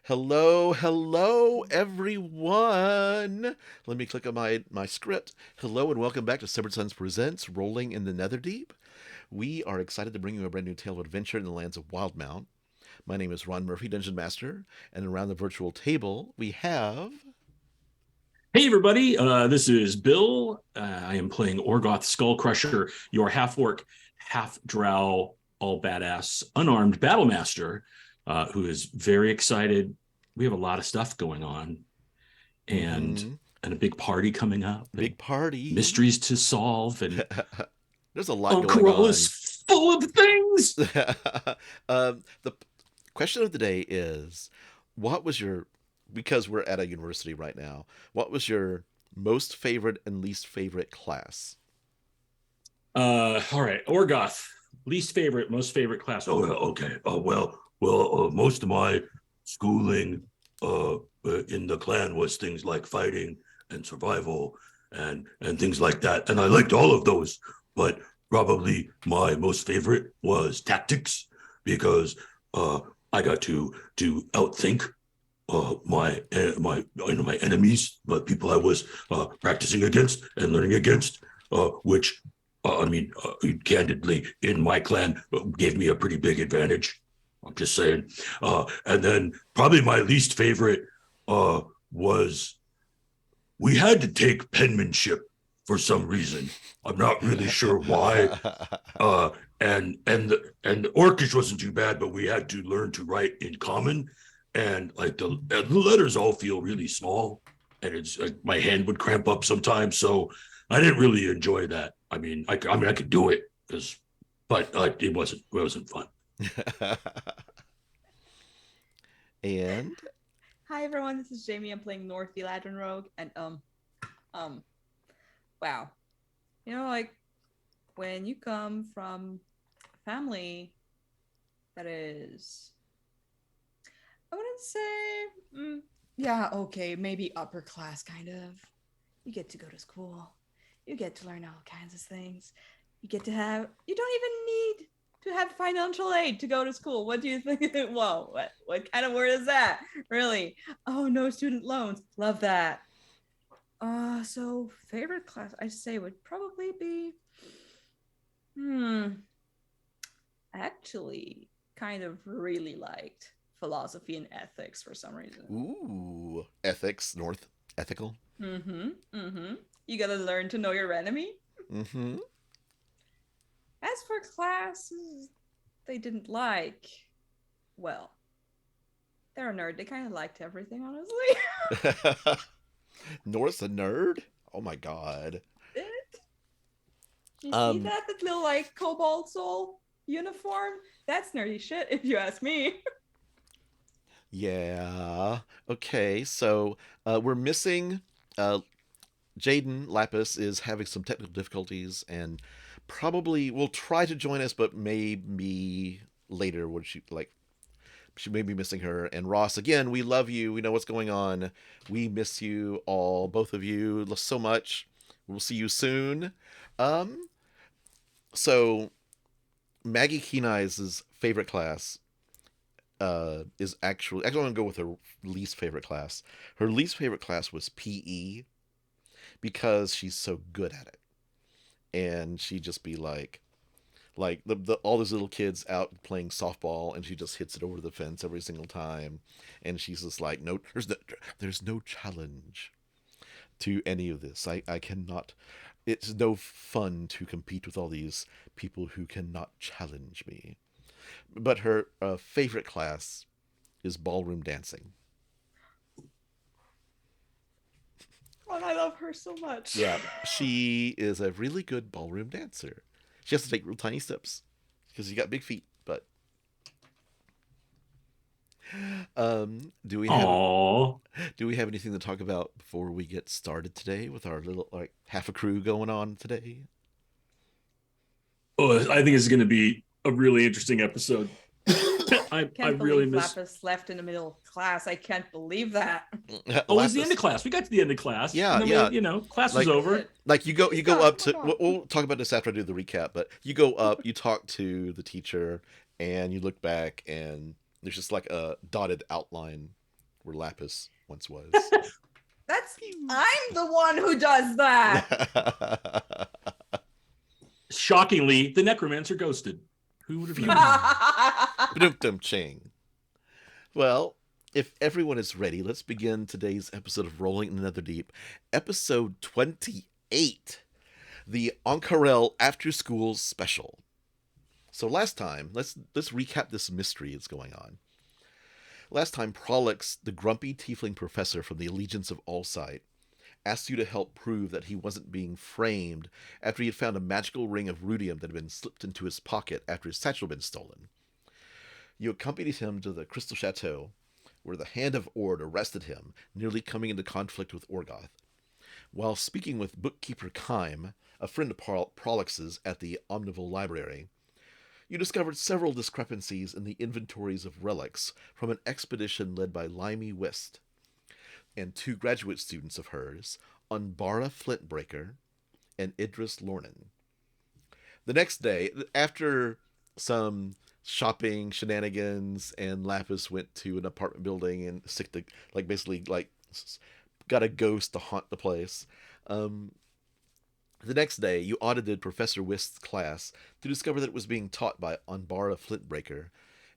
Hello, hello, everyone. Let me click on my script. Hello, and welcome back to Severed Sons Presents Rolling in the Netherdeep. We are excited to bring you a brand new tale of adventure in the lands of Wildmount. My name is Ron Murphy, Dungeon Master, and around the virtual table we have. Hey everybody, this is Bill. I am playing Orgoth Skullcrusher, your half-orc, half-drow, all badass, unarmed battle master, who is very excited. We have a lot of stuff going on, and Mm-hmm, and a big party coming up, and big party. mysteries to solve, and There's a lot going Ank'harel on. is full of things. The question of the day is, what was your, because we're at a university right now, what was your most favorite and least favorite class? All right, Orgoth, least favorite, most favorite class. Oh, yeah, okay. Most of my schooling in the clan was things like fighting and survival and things like that, and I liked all of those. But probably my most favorite was tactics because uh, I got to outthink my enemies, but people I was practicing against and learning against, which candidly, in my clan, gave me a pretty big advantage. I'm just saying. And then probably my least favorite was we had to take penmanship for some reason. I'm not really sure why. Uh, and Orcish wasn't too bad, but we had to learn to write in common, and like the letters all feel really small, and it's like my hand would cramp up sometimes. So I didn't really enjoy that. I could do it because, but it wasn't fun. And Hi everyone, this is Jaime. I'm playing North the Ladron Rogue, and um, wow, like when you come from a family that is, I wouldn't say, yeah, okay, maybe upper class kind of. You get to go to school, you get to learn all kinds of things. You get to have, you don't even need to have financial aid to go to school. What do you think? Whoa, what kind of word is that? Really? Oh, no student loans. Love that. So favorite class I say would probably be, actually kind of really liked philosophy and ethics for some reason. ooh, ethics, North ethical. You gotta learn to know your enemy. Mm-hmm. As for classes they didn't like, well, they're a nerd. They kind of liked everything, honestly. North's a nerd. Oh my god. You see Um. that little like cobalt soul uniform? That's nerdy shit, if you ask me. Yeah. Okay. So we're missing. Uh, Jaiden Laphus is having some technical difficulties and probably will try to join us, but maybe later. Would she like? She may be missing her. And Ross, again, we love you. We know what's going on. We miss you all, both of you, so much. We'll see you soon. Um. So Maggie Kenai's favorite class is actually I'm gonna go with her least favorite class. Her least favorite class was PE because she's so good at it, and she'd just be like the all those little kids out playing softball, and she just hits it over the fence every single time, and she's just like, no, there's no challenge to any of this. I cannot. It's no fun to compete with all these people who cannot challenge me. But her favorite class is ballroom dancing. Oh, I love her so much. Yeah, she is a really good ballroom dancer. She has to take real tiny steps because she got big feet. But do we have Aww. anything to talk about before we get started today with our little like half a crew going on today? Oh, I think it's going to be a really interesting episode. I Can't really believe miss. Laphus left in the middle of class. I can't believe that. Oh, it was the end Laphus. of class. We got to the end of class. Yeah, And then yeah. class was Like over. like you go God, up come to on. we'll talk about this after I do the recap, but you go up, you talk to the teacher, and you look back, and there's just like a dotted outline where Laphus once was. I'm the one who does that. Shockingly, the necromancer ghosted. Who would have known? Ba-dum-dum-ching. Well, if everyone is ready, let's begin today's episode of Rolling in the Netherdeep, episode 28, the Ank'harel Afterschool special. So last time, let's recap this mystery that's going on. Last time, Prolix, the grumpy tiefling professor from the Allegiance of Allsight, asked you to help prove that he wasn't being framed after he had found a magical ring of rudium that had been slipped into his pocket after his satchel had been stolen. You accompanied him to the Crystal Chateau, where the Hand of Ord arrested him, nearly coming into conflict with Orgoth. While speaking with bookkeeper Jaime, a friend of Prolix's at the Omnival Library, you discovered several discrepancies in the inventories of relics from an expedition led by Limey Wist and two graduate students of hers, Unbara Flintbreaker and Idris Lornan. The next day, after some shopping shenanigans, and Laphus went to an apartment building and got a ghost to haunt the place. The next day, you audited Professor Wist's class to discover that it was being taught by Unbara Flintbreaker,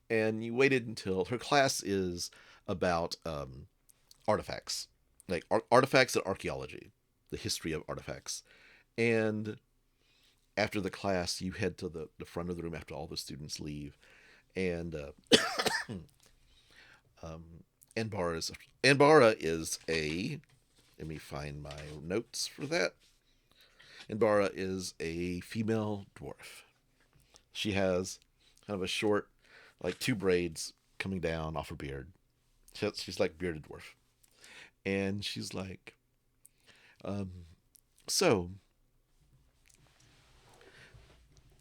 and you waited until her class is about artifacts, like artifacts and archaeology, the history of artifacts. And after the class, you head to the front of the room after all the students leave, and Anbara is a, let me find my notes for that. Anbara is a female dwarf. She has kind of a short, like 2 braids coming down off her beard. She's like bearded dwarf. And she's like,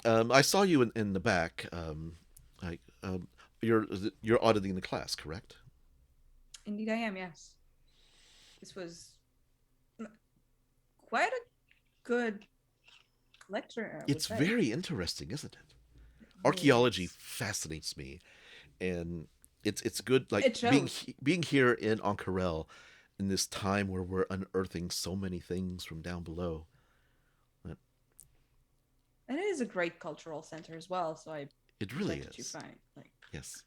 I saw you in the back. You're auditing the class, correct? Indeed, I am. Yes. This was quite a good lecture. It's very interesting, isn't it? Archaeology fascinates me, and it's good. Like being here in Ank'harel in this time where we're unearthing so many things from down below. And it is a great cultural center as well. So it really is. You find yes.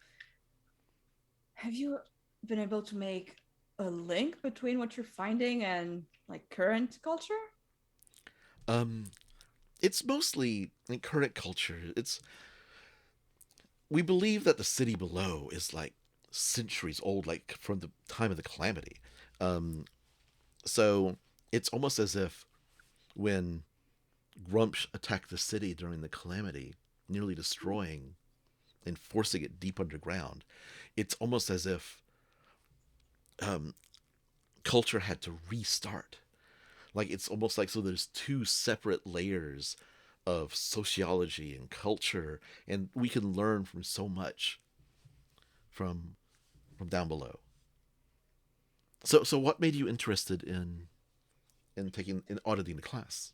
Have you been able to make a link between what you're finding and like current culture? It's mostly in current culture. We believe that the city below is like centuries old, like from the time of the calamity. So it's almost as if when Grumsh attacked the city during the calamity, nearly destroying and forcing it deep underground, it's almost as if culture had to restart. Like it's almost like, so there's 2 separate layers of sociology and culture, and we can learn from so much from down below. So what made you interested in auditing the class?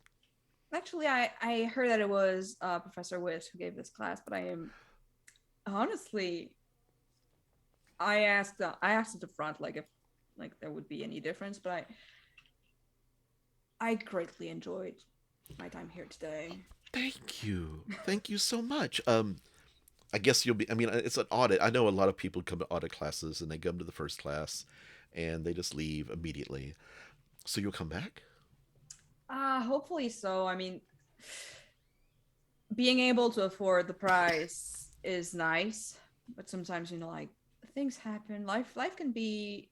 Actually, I heard that it was Professor Wist who gave this class, but I am honestly, I asked at the front like if there would be any difference, but I greatly enjoyed my time here today. Thank you so much. I guess you'll be. I mean, it's an audit. I know a lot of people come to audit classes and they come to the first class and they just leave immediately. So you'll come back? Hopefully so. I mean, being able to afford the price is nice, but sometimes, like, things happen. Life can be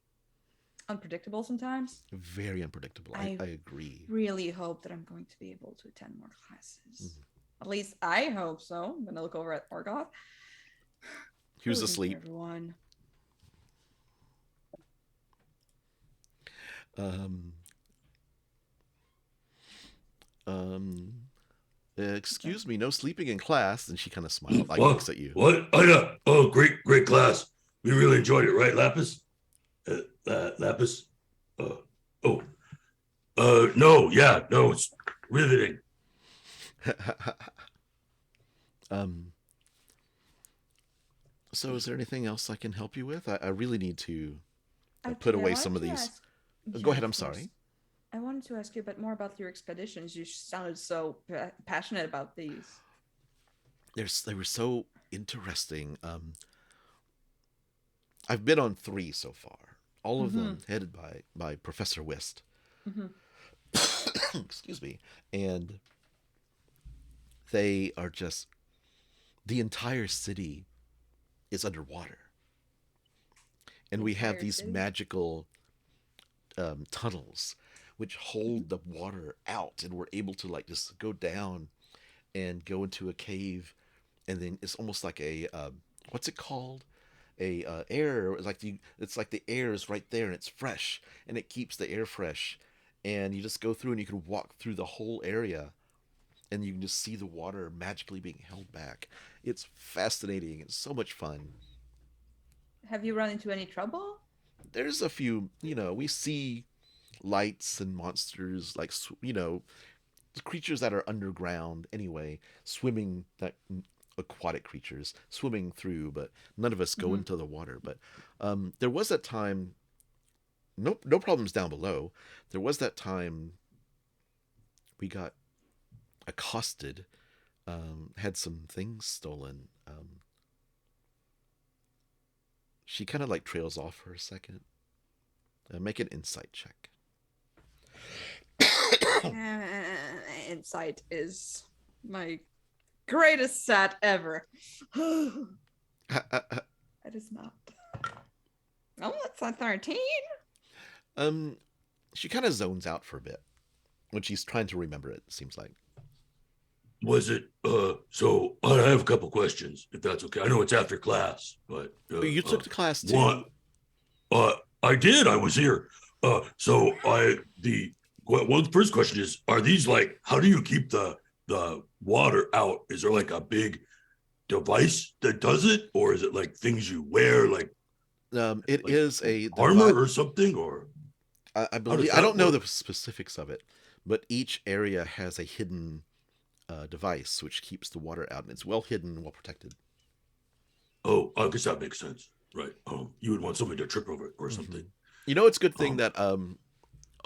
unpredictable sometimes. Very unpredictable. I agree. Really hope that I'm going to be able to attend more classes. Mm-hmm. At least I hope so. I'm gonna look over at Orgoth. He was asleep. Everyone. Excuse me, no sleeping in class. And she kind of smiled. Like, looks at you. What? Oh, yeah. Oh, great class. We really enjoyed it, right, Laphus? Laphus? No, it's riveting. So is there anything else I can help you with? I really need to. put Actually, I away wanted some of to these. ask. Go Yeah, ahead. I'm of course. sorry. I wanted to ask you a bit more about your expeditions. You sounded so passionate about these. They were so interesting. I've been on 3 so far. All of Mm-hmm. them headed by Professor Wist. Mm-hmm. Excuse me. And they are just the entire city is underwater, The and we have entire these city. magical tunnels which Mm-hmm. hold the water out, and we're able to like just go down and go into a cave, and then it's almost like a what's it called? A air. It's like the air is right there and it's fresh and it keeps the air fresh, and you just go through and you can walk through the whole area and you can just see the water magically being held back. It's fascinating. It's so much fun. Have you run into any trouble? There's a few, we see lights and monsters like creatures that are underground anyway, swimming, that aquatic creatures swimming through, but none of us go Mm-hmm. into the water. But there was that time, no problems down below. There was that time we got accosted, had some things stolen. She kind of like trails off for a second. Make an insight check. Insight is my greatest stat ever. It is not. Oh, that's a 13. um, she kind of zones out for a bit when she's trying to remember it. Seems like. Was it so I have a couple questions, if that's okay. I know it's after class, but You took the class too. one I did, I was here. So I the one first question is, are these like, how do you keep the water out? Is there like a big device that does it, or is it like things you wear, like It like is a armor or something, or I how does believe I that don't know the work? specifics of it, but each area has a hidden device which keeps the water out, and it's well hidden and well protected. Oh, I guess that makes sense, right? You would want somebody to trip over it or Mm-hmm. something. It's a good thing Um, that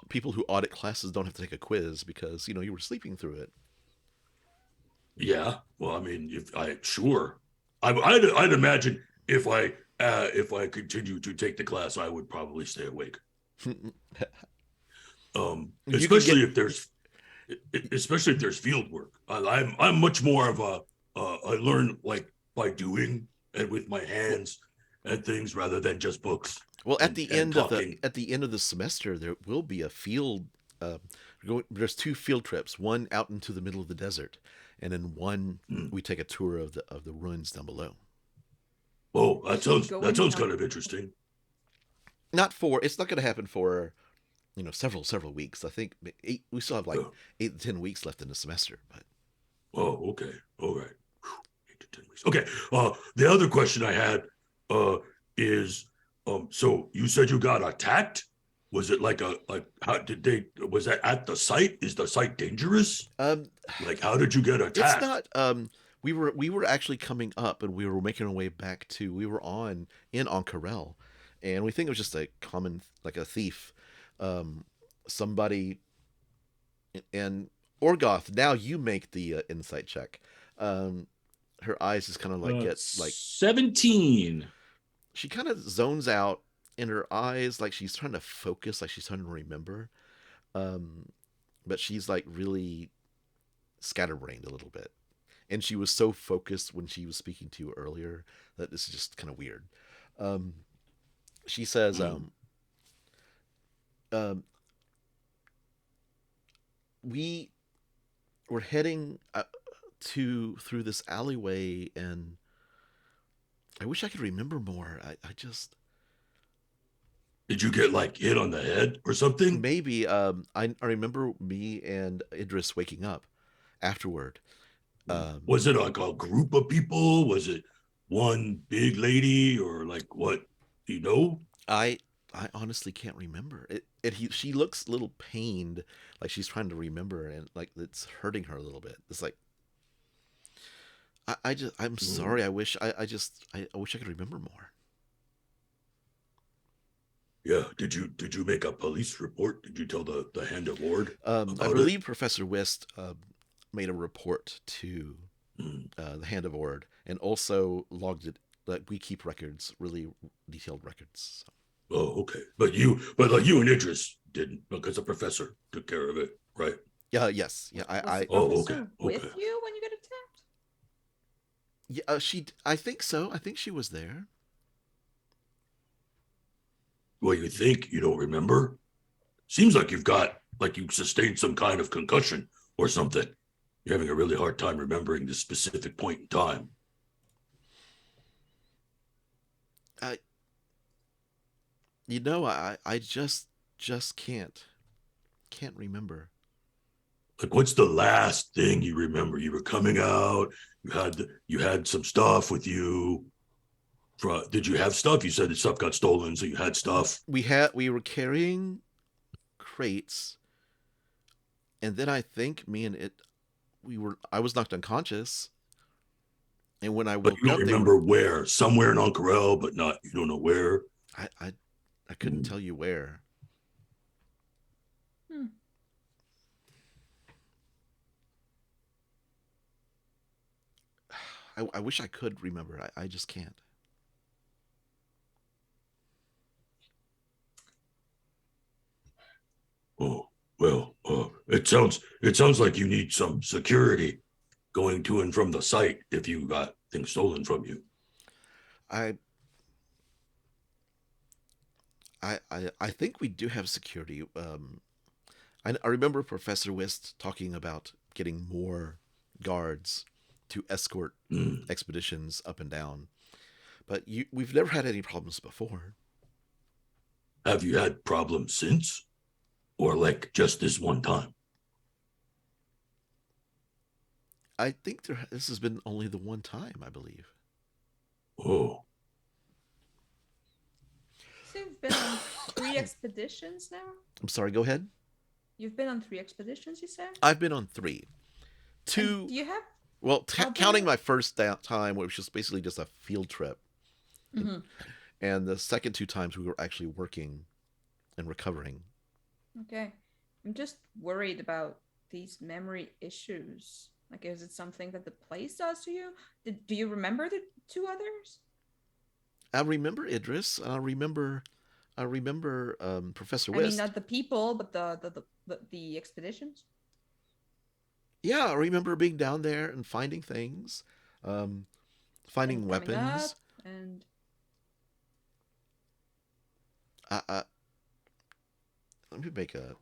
people who audit classes don't have to take a quiz because you were sleeping through it. Yeah. Well, I mean, if I sure, I'd imagine if I continue to take the class, I would probably stay awake. You can get Especially if there's field work. I'm much more of a I learn like by doing and with my hands and things rather than just books well at the and end of talking. the semester there will be a field. There's 2 field trips, one out into the middle of the desert, and then one Mm. we take a tour of the ruins down below. Oh, Is she that going sounds down? kind of interesting. It's not going to happen for several weeks. I think we still have like Oh, 8 to 10 weeks left in the semester. But okay, all right. 8 to 10 weeks. Okay. The other question I had uh is so you said you got attacked. Was it like how did they, was that at the site? Is the site dangerous? um, Like how did you get it's attacked? not. We were actually coming up, and we were making our way back to. We were on in Ank'harel, and we think it was just a common like a thief, um, somebody. And Orgoth, now you make the insight check. Um, her eyes just kind of like get like 17. she kind of zones out, in her eyes like she's trying to focus, like she's trying to remember. Um, but she's like really scatterbrained a little bit. And she was so focused when she was speaking to you earlier that this is just kind of weird. Um, she says, um, "We were heading to through this alleyway, and I wish I could remember more. I just Did you get like hit on the head or something? maybe I remember me and Idris waking up afterward. Um, Was it like a group of people? Was it one big lady or like what? Do you know? I I honestly can't remember. She looks a little pained, like she's trying to remember, and like it's hurting her a little bit. It's like I'm Mm. sorry. I wish I wish I could remember more. Yeah. Did you make a police report? Did you tell the Hand of Ward I about it? believe Professor Wist made a report to Hmm. the Hand of Ord and also logged it. That we keep records, really detailed records. Oh, okay. But like you and Idris didn't because the professor took care of it, right? Yeah, yes, yeah. Was the Oh, professor okay, with okay. you when you got attacked? Yeah, I think so. I think she was there. Well, you think you don't remember? Seems like you sustained some kind of concussion or something. You're having a really hard time remembering the specific point in time. I, I just can't remember. Like, what's the last thing you remember? You were coming out. You had some stuff with you. Did you have stuff? You said the stuff got stolen, so you had stuff. We were carrying crates, and then I think me and it I was knocked unconscious, and when I But woke you don't up, they were remember where. Somewhere in Ank'harel, but not. You don't know where. I I, I couldn't tell you where. Hmm. I wish I could remember. I just can't. Oh well. It sounds like you need some security going to and from the site if you got things stolen from you. I I think we do have security. I remember Professor Wist talking about getting more guards to escort Hmm. expeditions up and down, but we've never had any problems before. Have you had problems since, or like just this one time? I think this has been only the one time, I believe. Oh, So you've been on 3 expeditions now? I'm sorry. Go ahead. You've been on 3 expeditions, you said? I've been on three. And Two. do you have Well, counting other? my first time, which was basically just a field trip, Mm-hmm. and the second two times we were actually working and recovering. Okay. I'm just worried about these memory issues. Like, is it something that the place does to you? Do you remember the two others? I remember Idris. I remember Professor I mean, West. not the people, but the expeditions. Yeah, I remember being down there and finding things, um, finding And coming weapons. up and I, let me make a.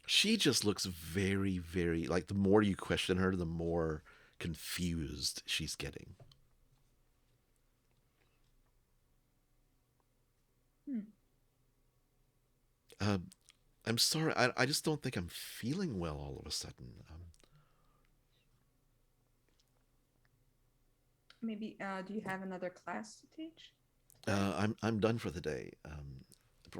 She just looks very, very like the more you question her, the more confused she's getting. hmm. Um, I'm sorry. I just don't think I'm feeling well all of a sudden. Maybe do you have another class to teach? I'm done for the day.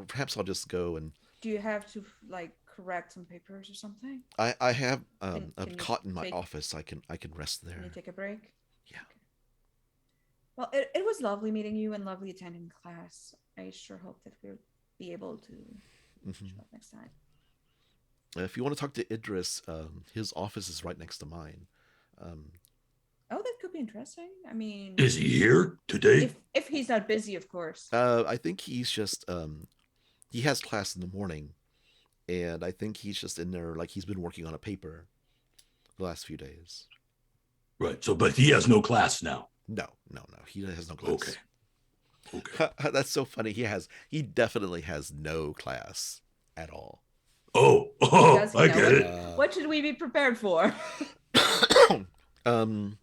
Perhaps I'll just go and Do you have to like correct some papers or something? I have a Can you cot in my take office. I can rest can you there. take a break? Yeah. Okay. Well, it was lovely meeting you and lovely attending class. I sure hope that we'll be able to Hmm. show up next time. If you want to talk to Idris, his office is right next to mine. Um, Oh, that could be interesting. I mean, is he here today? if he's not busy, of course. I think he's just he has class in the morning, and I think he's just in there like he's been working on a paper the last few days. Right. So, but he has no class now. No, no, no. He has no Okay. class. Okay. That's so funny. He definitely has no class at all. Oh, Does he I know get what? it. What should we be prepared for? um,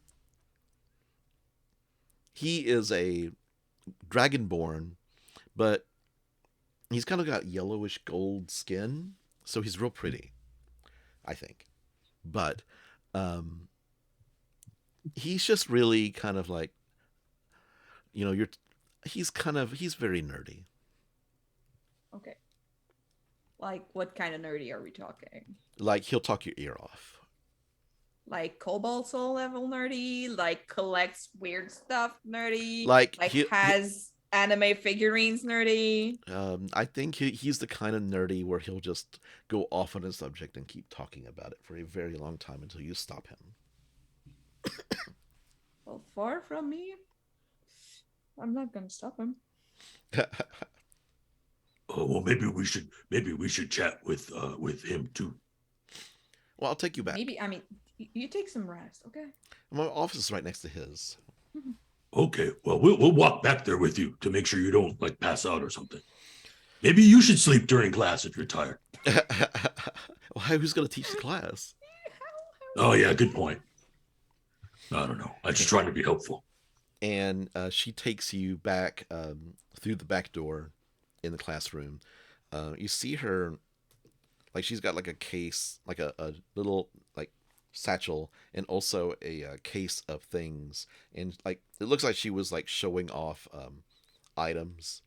he is a dragonborn, but he's kind of got yellowish gold skin, so he's real pretty, I think. But um, he's just really kind of like, you know, he's very nerdy. Okay. Like, what kind of nerdy are we talking? Like he'll talk your ear off. Like Cobalt Soul level nerdy? Like collects weird stuff nerdy? Like Like he has anime figurines nerdy? I think he's the kind of nerdy where he'll just go off on a subject and keep talking about it for a very long time until you stop him. Well, far from me. I'm not gonna stop him. Oh well, maybe we should chat with him too. Well, I'll take you back. Maybe, I mean, you take some rest, okay? My office is right next to his. Okay, well we'll walk back there with you to make sure you don't like pass out or something. Maybe you should sleep during class if you're tired. Well, who's going to teach the class? Oh yeah, good point. I don't know. I'm just trying to be helpful. And she takes you back through the back door in the classroom. You see her, like she's got like a case, like a little like satchel, and also a case of things. And like it looks like she was like showing off items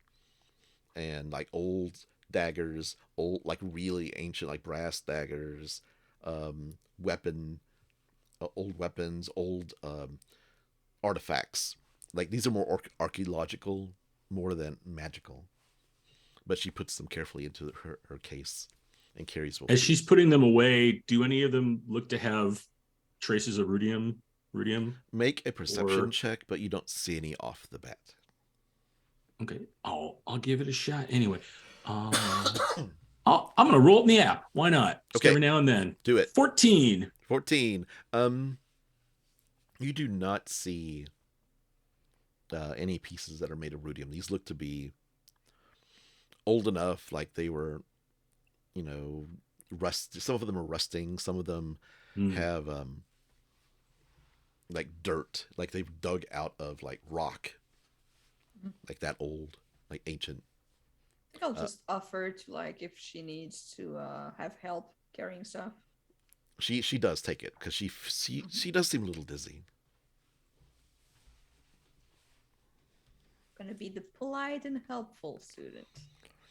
and like old daggers, old like really ancient like brass daggers, weapon, old weapons, old artifacts. Like these are more archaeological more than magical. But she puts them carefully into her case and carries away. As she's putting them away, do any of them look to have traces of rudium? Make a perception check, but you don't see any off the bat. Okay, I'll give it a shot anyway. I'm gonna roll it in the app. Why not? Just Okay. every now and then. Do it. 14. 14. You do not see any pieces that are made of rudium. These look to be old enough, like they were, rust. Some of them are rusting. Some of them have like dirt, like they've dug out of like rock, like that old, like ancient. I think I'll just offer to, like, if she needs to have help carrying stuff. She does take it because she does seem a little dizzy. Gonna be the polite and helpful student.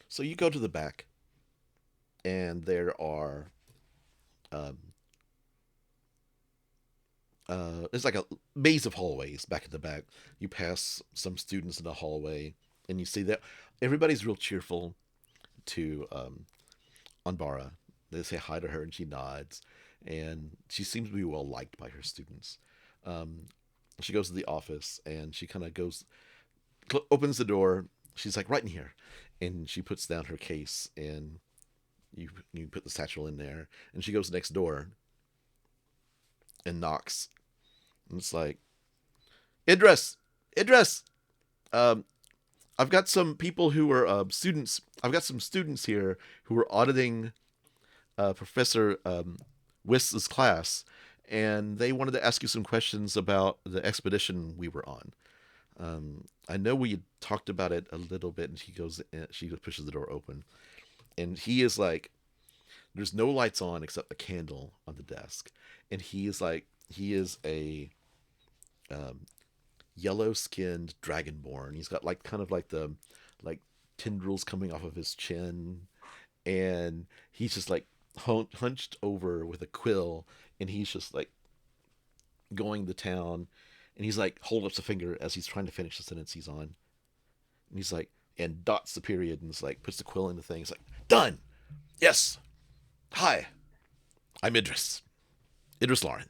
So you go to the back, and there are, it's like a maze of hallways back at the back. You pass some students in the hallway, and you see that everybody's real cheerful to Anbara. They say hi to her, and she nods, and she seems to be well liked by her students. She goes to the office, and she kind of opens the door. She's like, right in here. And she puts down her case, and you put the satchel in there. And she goes next door and knocks. And it's like, Idris! I've got some people who are students. I've got some students here who are auditing Professor Wiss's class. And they wanted to ask you some questions about the expedition we were on. I know we had talked about it a little bit, and she pushes the door open, and he is like, there's no lights on except a candle on the desk, and he is a yellow-skinned dragonborn. He's got like kind of like the like tendrils coming off of his chin, and he's just like hunched over with a quill, and he's just like going to town. And he's like, hold up a finger as he's trying to finish the sentence he's on. And he's like, and dots the period and it's like, puts the quill in the thing. He's like, done. Yes. Hi. I'm Idris. Idris Lauren.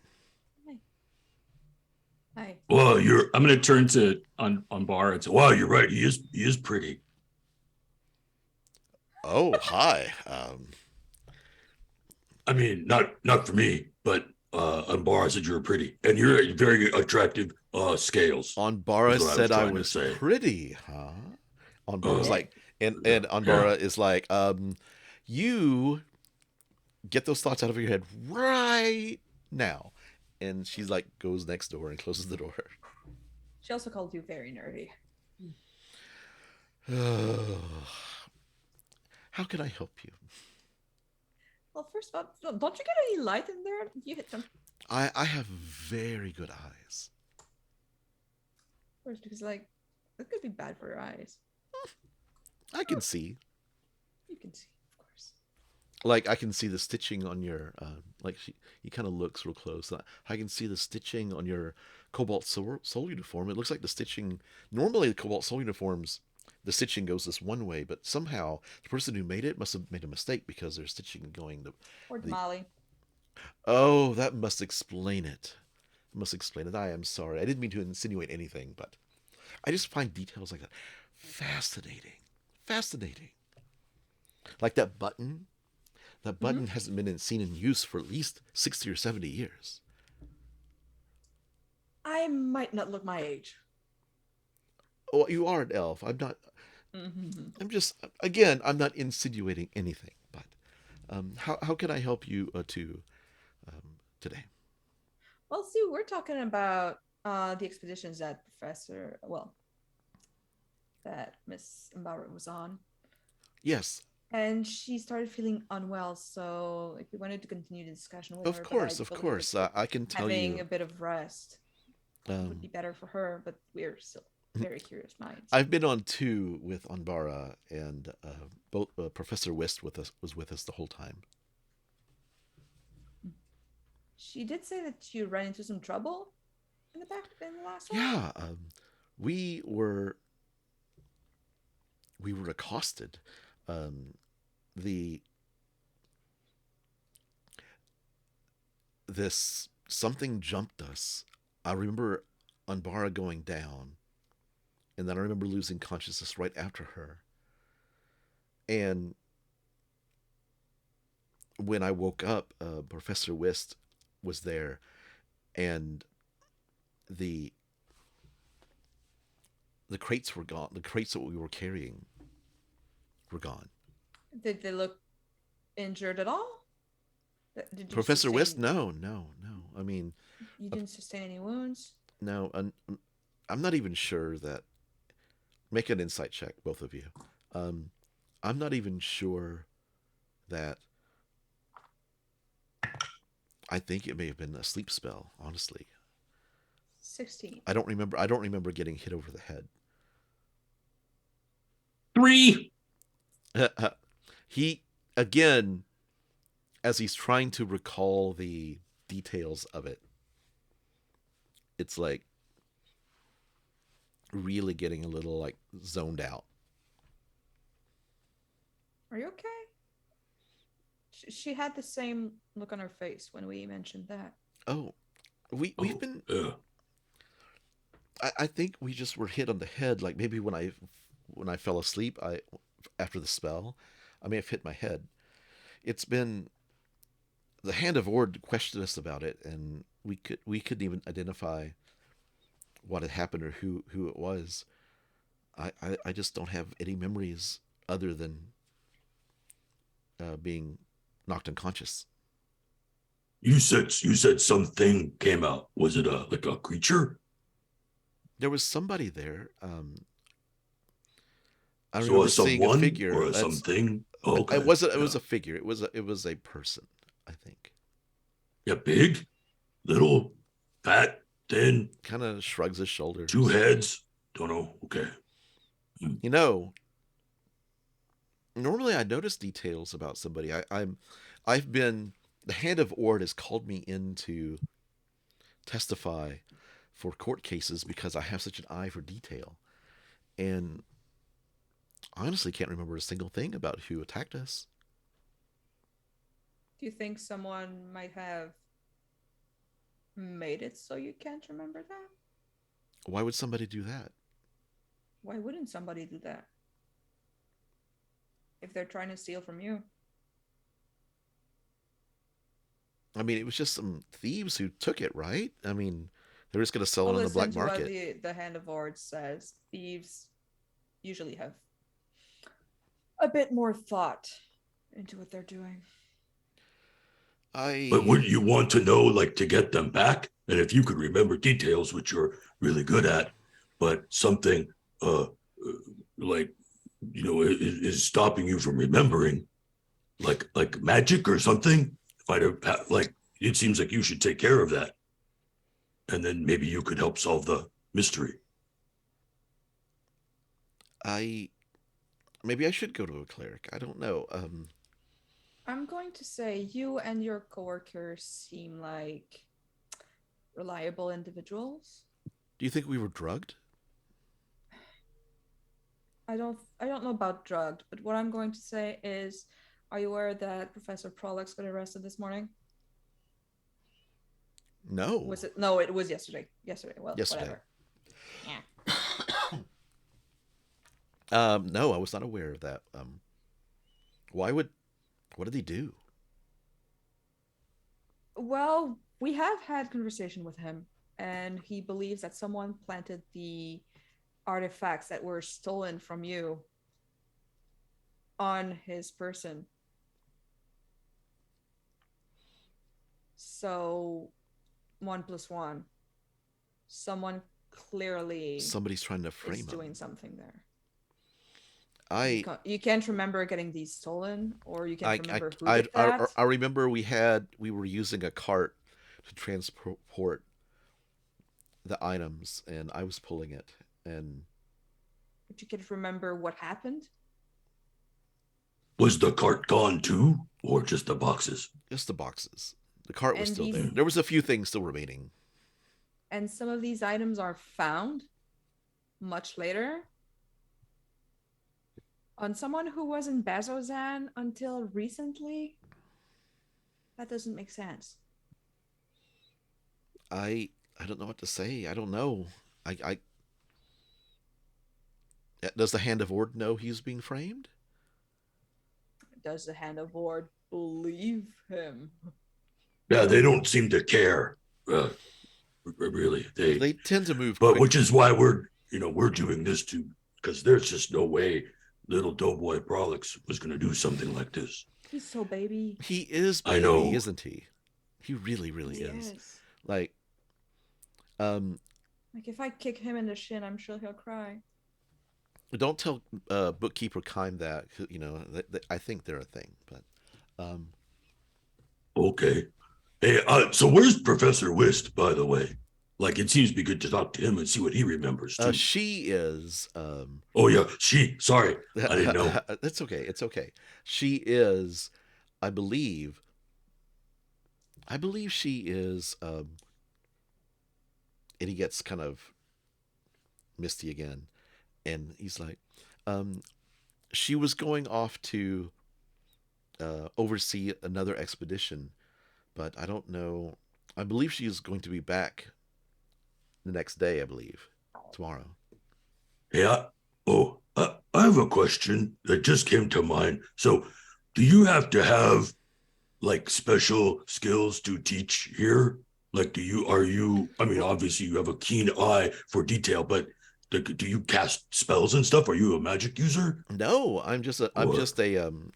Hi. Well, I'm going to turn to Anbara and say, wow, you're right. He is pretty. Oh, hi. I mean, not for me, but Anbara said you were pretty, and you're very attractive scales. Anbara said I was pretty, huh? Anbara's like, and Anbara is like, you get those thoughts out of your head right now. And she's like, goes next door and closes the door. She also called you very nerdy. How can I help you? Well, first of all, don't you get any light in there? You hit them. I have very good eyes. First, because like that could be bad for your eyes. I can see. You can see, of course. Like I can see the stitching on your he kind of looks real close. I can see the stitching on your Cobalt Soul uniform. It looks like the stitching. Normally, the Cobalt Soul uniforms the stitching goes this one way, but somehow the person who made it must have made a mistake because their stitching going Or the Tamale. oh, that must explain it. Must explain it. I am sorry. I didn't mean to insinuate anything, but I just find details like that fascinating. Fascinating. Like that button. That Mm-hmm. button hasn't been seen in use for at least 60 or 70 years. I might not look my age. Oh, you are an elf. I'm not. Mm-hmm. I'm just. Again, I'm not insinuating anything. But how can I help you today? Well, see, we're talking about the expeditions that that Miss Mbara was on. Yes, And she started feeling unwell, so if we wanted to continue the discussion with of her, but I course, of believe course. I can tell having you. a bit of rest would be better for her, but we're still very curious minds. I've been on two with Anbara, and both Professor Wist was with us the whole time. She did say that you ran into some trouble in the last one. Yeah, we were accosted. Um, the this something jumped us. I remember Anbara going down, and then I remember losing consciousness right after her. And when I woke up, Professor Wist was there, and the the crates were gone. The crates that we were carrying were gone. Did they look injured at all? Did you Professor Wist, sustain? no, no, no. I mean, You didn't sustain any wounds. no. I'm not even sure that. Make an insight check, both of you. Um, I'm not even sure that. I think it may have been a sleep spell. Honestly, 16. I don't remember. I don't remember getting hit over the head. 3. He again, as he's trying to recall the details of it, it's like really getting a little like zoned out. Are you okay? She had the same look on her face when we mentioned that. Oh, we've been. Yeah. I think we just were hit on the head. Like maybe when I fell asleep, I after the spell, I may have hit my head. It's been the Hand of Ord questioned us about it, and we couldn't even identify what had happened or who it was. I just don't have any memories other than being knocked unconscious. You said something came out. Was it like a creature? There was somebody there. I So remember a seeing a someone figure. or a That's something? Oh, okay. it wasn't. It Yeah. was a figure. It was a person. I think. Yeah, big, little, fat, thin, Kind of shrugs his 2 shoulders. heads. Don't know. Okay. You know, normally I notice details about somebody. I've been the Hand of Ord has called me in to testify for court cases because I have such an eye for detail, and I honestly can't remember a single thing about who attacked us. Do you think someone might have made it so you can't remember that? Why would somebody do that? Why wouldn't somebody do that? If they're trying to steal from you. I mean, it was just some thieves who took it, right? I mean, they're just going to sell Well, it on the listen black to what market. the Hand of Ord says. Thieves usually have a bit more thought into what they're doing. But I wouldn't you want to know, like, to get them back? And if you could remember details, which you're really good at, but something like, is stopping you from remembering, like magic or something. If I'd have, like, it seems like you should take care of that, and then maybe you could help solve the mystery. I maybe I should go to a cleric. I don't know. I'm going to say you and your coworkers seem like reliable individuals. Do you think we were drugged? I don't know about drugged, but what I'm going to say is, are you aware that Professor Prolix got arrested this morning? No. Was it? No, it was yesterday. Yesterday. Well, Yesterday. whatever. Yeah. No, I was not aware of that. Why would? What did he do? Well, we have had conversation with him, and he believes that someone planted the artifacts that were stolen from you on his person. So, 1+1. Someone clearly Somebody's trying to is frame doing him. something there. I You can't remember getting these stolen, or you can't I remember who I did that. I remember we were using a cart to transport the items, and I was pulling it, and But you can't remember what happened. Was the cart gone too, or just the boxes? just the boxes. The cart was And still these there. There was a few things still remaining. and some of these items are found much later on someone who was in Bazozan until recently. That doesn't make sense. I don't know what to say. I don't know. I does the Hand of Ord know he's being framed? Does the Hand of Ward believe him? Yeah, they don't seem to care. Really, They tend to move but quick. which is why we're doing this too, because there's just no way little doughboy Prolix was going to do something like this. He's so baby. He is I baby, know. isn't he? He really He is. is. Like, um, Like if I kick him in the shin, I'm sure he'll cry. don't tell bookkeeper Kime that. You know, I think they're a thing, but um, Okay. Hey, so where's Professor Whist, by the way? Like, it seems to be good to talk to him and see what he remembers too. she is. Oh yeah, Sorry, I didn't know. It's okay. It's okay. She is, I believe. I believe she is. And he gets kind of misty again, and he's like, she was going off to oversee another expedition, but I don't know. I believe she is going to be back the next day. I believe tomorrow. Yeah. I have a question that just came to mind. So, do you have to have like special skills to teach here? Like, are you, I mean, Well, obviously you have a keen eye for detail, but do you cast spells and stuff? Are you a magic user? no, I'm just a. I'm Or, just a. Um.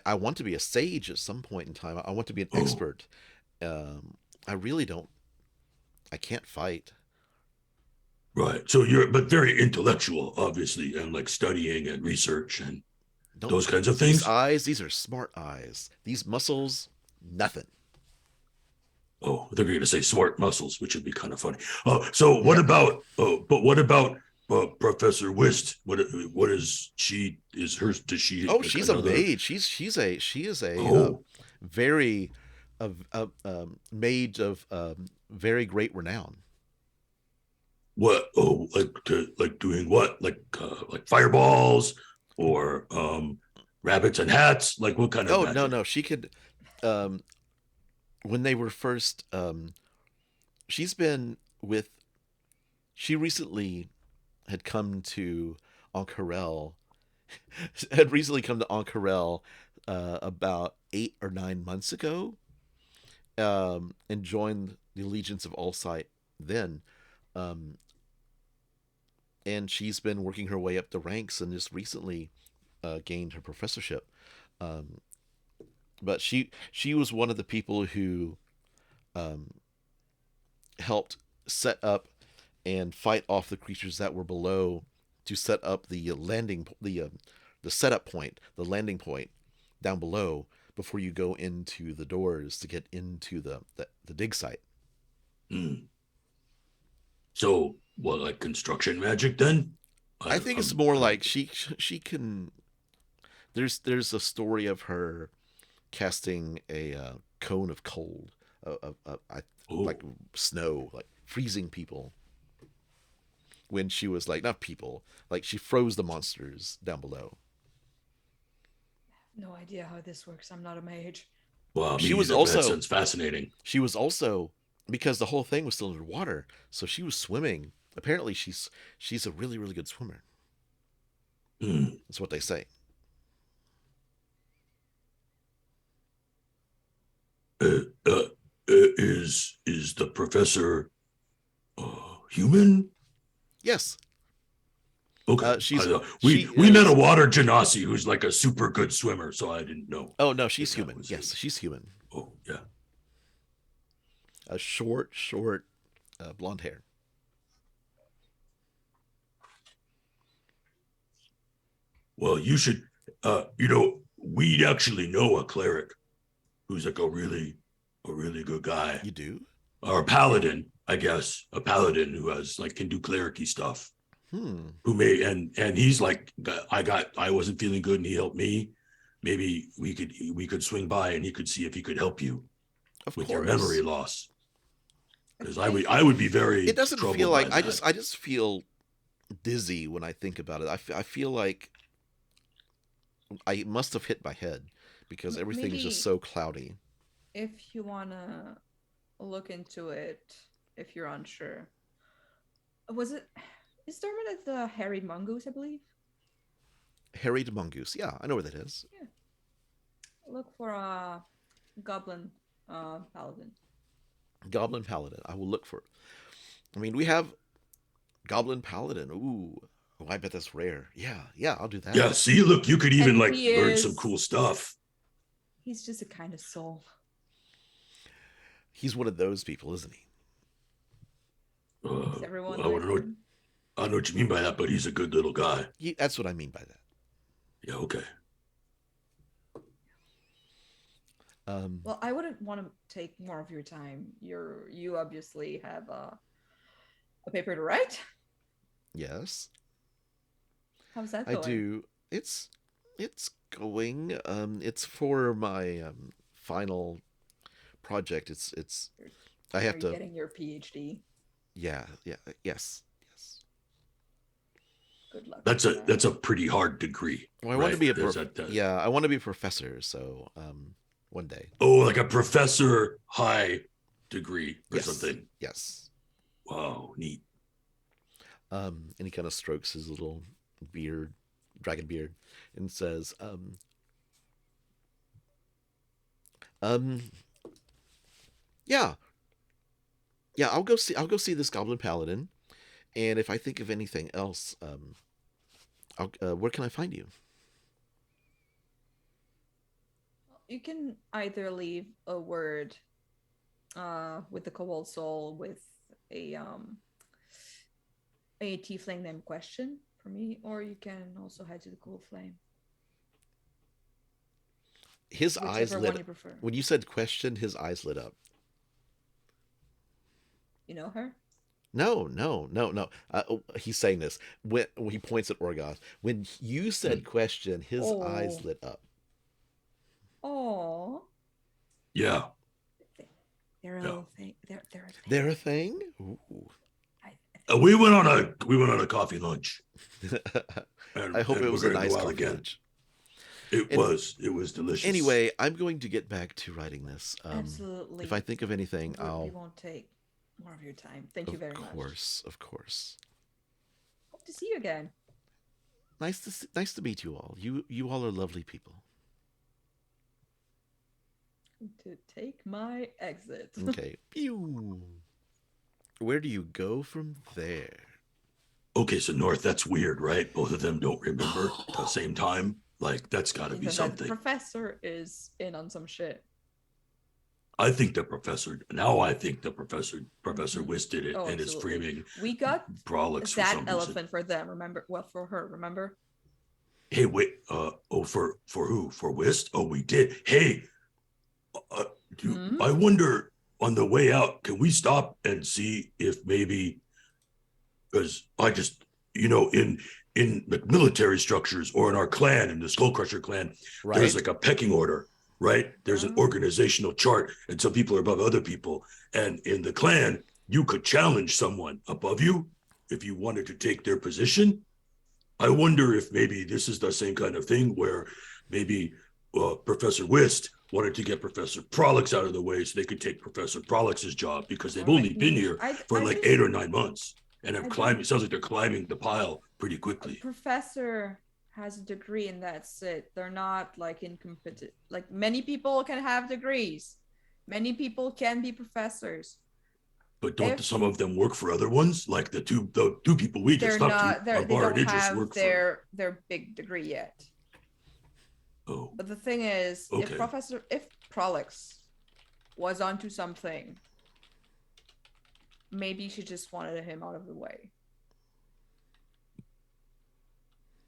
I want to be a sage at some point in time. I want to be an oh, expert. Um. I really don't. I can't fight. right. So but very intellectual, obviously, and like studying and research and Don't. those kinds of These things. eyes. These are smart eyes. These muscles. Nothing. Oh, they're going to say smart muscles, which would be kind of funny. So what Yeah. about? But what about Professor Whist? What is she? Is hers? Does she Oh, like she's a another? maid. She is a Oh, very mage of very great renown. what? Oh, like doing what? Like fireballs or rabbits and hats? Like what kind of Oh no magic? no, she could. Um, when they were first, she's been with. She recently had come to Ank'harel. Had recently come to Ank'harel about 8 or 9 months ago, and joined the Allegiance of Allsight then. Um, and she's been working her way up the ranks and just recently gained her professorship. Um, but she was one of the people who um, helped set up and fight off the creatures that were below to set up the setup point, the landing point down below before you go into the doors to get into the dig site. Hmm. So what? Like construction magic then? I think it's more I don't like get. she can. There's a story of her casting a cone of cold, like Oh, snow, like freezing people. when she was like, not people, like she froze the monsters down below. No idea how this works. I'm not a mage. Well, She me was either, but that also sounds fascinating. she was also because the whole thing was still underwater, so she was swimming. Apparently, she's a really really good swimmer. Hmm. That's what they say. Uh, uh, is the professor human? Yes, Okay, she's we met a water genasi who's like a super good swimmer, so I didn't know. Oh no, she's if that human. was Yes, it. she's human. Oh yeah. A short blonde hair. Well, you should. We actually know a cleric who's like a really good guy, You do? or a paladin, I guess, a paladin who has like can do clericy stuff. Hmm. Who may and he's like, I wasn't feeling good and he helped me. Maybe we could swing by and he could see if he could help you Of with course. your memory loss. Because I would be very It doesn't troubled feel like by I that. just feel dizzy when I think about it. I feel like I must have hit my head because everything is just Maybe so cloudy. if you wanna look into it, if you're unsure, was it? Is Dermot at the Harried Mongoose? I believe. Harried Mongoose. Yeah, I know where that is. Look for a goblin paladin. Goblin Paladin. I will look for it. I mean, we have Goblin Paladin. Ooh. Oh, I bet that's rare. Yeah, I'll do that. Yeah, see, look, you could even And like he learn is- some cool stuff. He's just a kind of soul. He's one of those people, isn't he? Is everyone I like don't know. him? I don't know what you mean by that, but he's a good little guy. That's what I mean by that. Yeah, okay. Well, I wouldn't want to take more of your time. You obviously have a paper to write. Yes, How's that I going? do. It's going. It's for my final project. It's. I Are have you to. getting your PhD? Yeah. Yes. Good luck. That's with that. a pretty hard degree. Well, I want to right? be a There's that, yeah. I want to be a professor. So one day. Oh, like a professor high degree or Yes. something. Yes. Wow, neat. And he kind of strokes his little beard, dragon beard, and says, yeah, I'll go see this Goblin Paladin, and if I think of anything else, where can I find you? You can either leave a word with the Cobalt Soul with a tiefling named Question for me, or you can also head to the Cool Flame. His eyes Whichever lit one you prefer. when you said question. His eyes lit up. You know her? No. He's saying this when he points at Orgoth. When you said question, his eyes Oh. lit up. Oh, Yeah. they're a Yeah. little thing. They're a thing. They're a thing. Ooh. We went on a coffee lunch. I hope and it was we're a gonna nice go out coffee again. lunch. It And- was delicious. Anyway, I'm going to get back to writing this. Absolutely. If I think of anything, We I'll. won't take more of your time. Thank you very much. Of course. Hope to see you again. Nice to meet you all. You all are lovely people. To take my exit. Okay. Pew. Where do you go from there? Okay, so North, that's weird, right? Both of them don't remember at the same time. Like that's got to You be know that something. The professor is in on some shit. I think the professor Wisted it Oh, and is absolutely. framing We got Prolix for that some elephant reason. for them. Remember? Well, for her. Remember? Hey, wait. For who? For Wist? Oh, we did. Hey, Hmm? I wonder on the way out, can we stop and see if maybe, because I just, in the military structures or in our clan, in the Skullcrusher clan, Right. there's like a pecking order, right? There's an Oh. organizational chart, and some people are above other people. And in the clan, you could challenge someone above you, if you wanted to take their position. I wonder if maybe this is the same kind of thing where maybe Professor Whist wanted to get Professor Prolix out of the way so they could take Professor Prolix's job because they've only been here for like 8 or 9 months and have climbed. It sounds like they're climbing the pile pretty quickly. Professor has a degree and that's it. They're not like incompetent. Like many people can have degrees. Many people can be professors. But don't some of them work for other ones? Like the two people we just talked to, they don't have their big degree yet. Oh. But the thing is, if Prolix was onto something, maybe she just wanted him out of the way.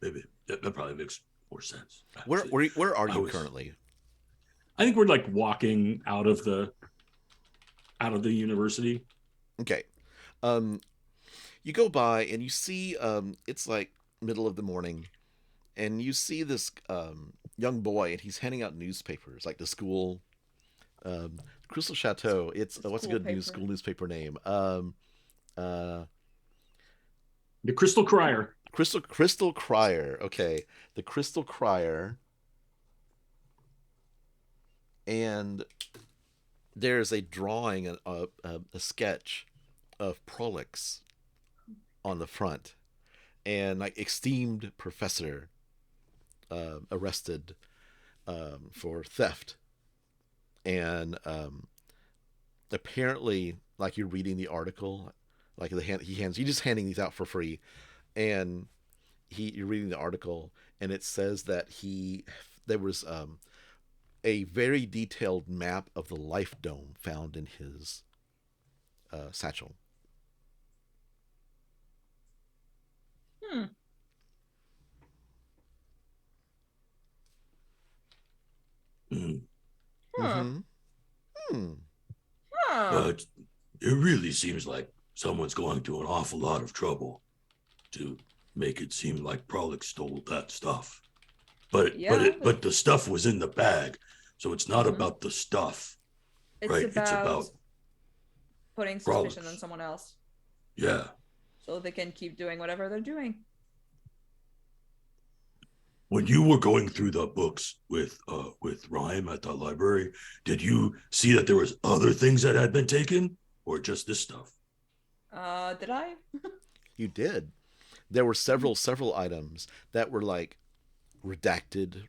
Maybe that probably makes more sense. Where are you currently? I think we're like walking out of the university. Okay. You go by and you see it's like middle of the morning, and you see this young boy, and he's handing out newspapers, like the school Crystal Chateau. It's what's a good school newspaper name? The Crystal Crier. Crystal Crier. Okay, the Crystal Crier. And there's a drawing, a sketch of Prolix on the front, and like esteemed professor arrested for theft. And apparently, like you're reading the article, like he's just handing these out for free, and you're reading the article, and it says that there was a very detailed map of the Life Dome found in his satchel. But it really seems like someone's going to an awful lot of trouble to make it seem like Prolix stole that stuff. But the stuff was in the bag, so it's not about the stuff. It's about putting suspicion on someone else. Yeah. So they can keep doing whatever they're doing. When you were going through the books with Rhyme at the library, did you see that there was other things that had been taken, or just this stuff? Did I? You did. There were several items that were like redacted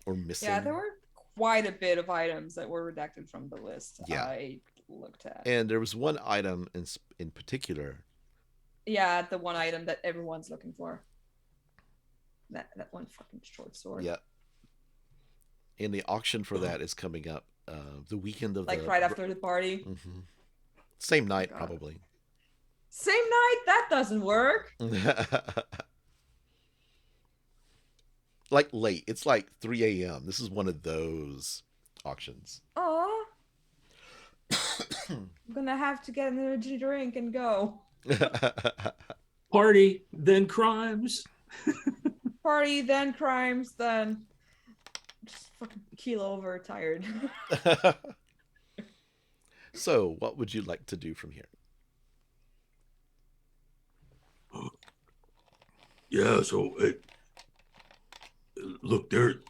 or missing. Yeah, there were quite a bit of items that were redacted from the list I looked at. And there was one item in particular. Yeah, the one item that everyone's looking for. That one fucking short sword. Yeah. And the auction for that is coming up the weekend of right after the party. Mm-hmm. Same night, probably. Same night? That doesn't work. Like late. It's like 3 a.m. This is one of those auctions. Oh. I'm gonna have to get an energy drink and go. Party, then crimes. Party, then crimes, then just fucking keel over tired. So, what would you like to do from here? Yeah, so look, they're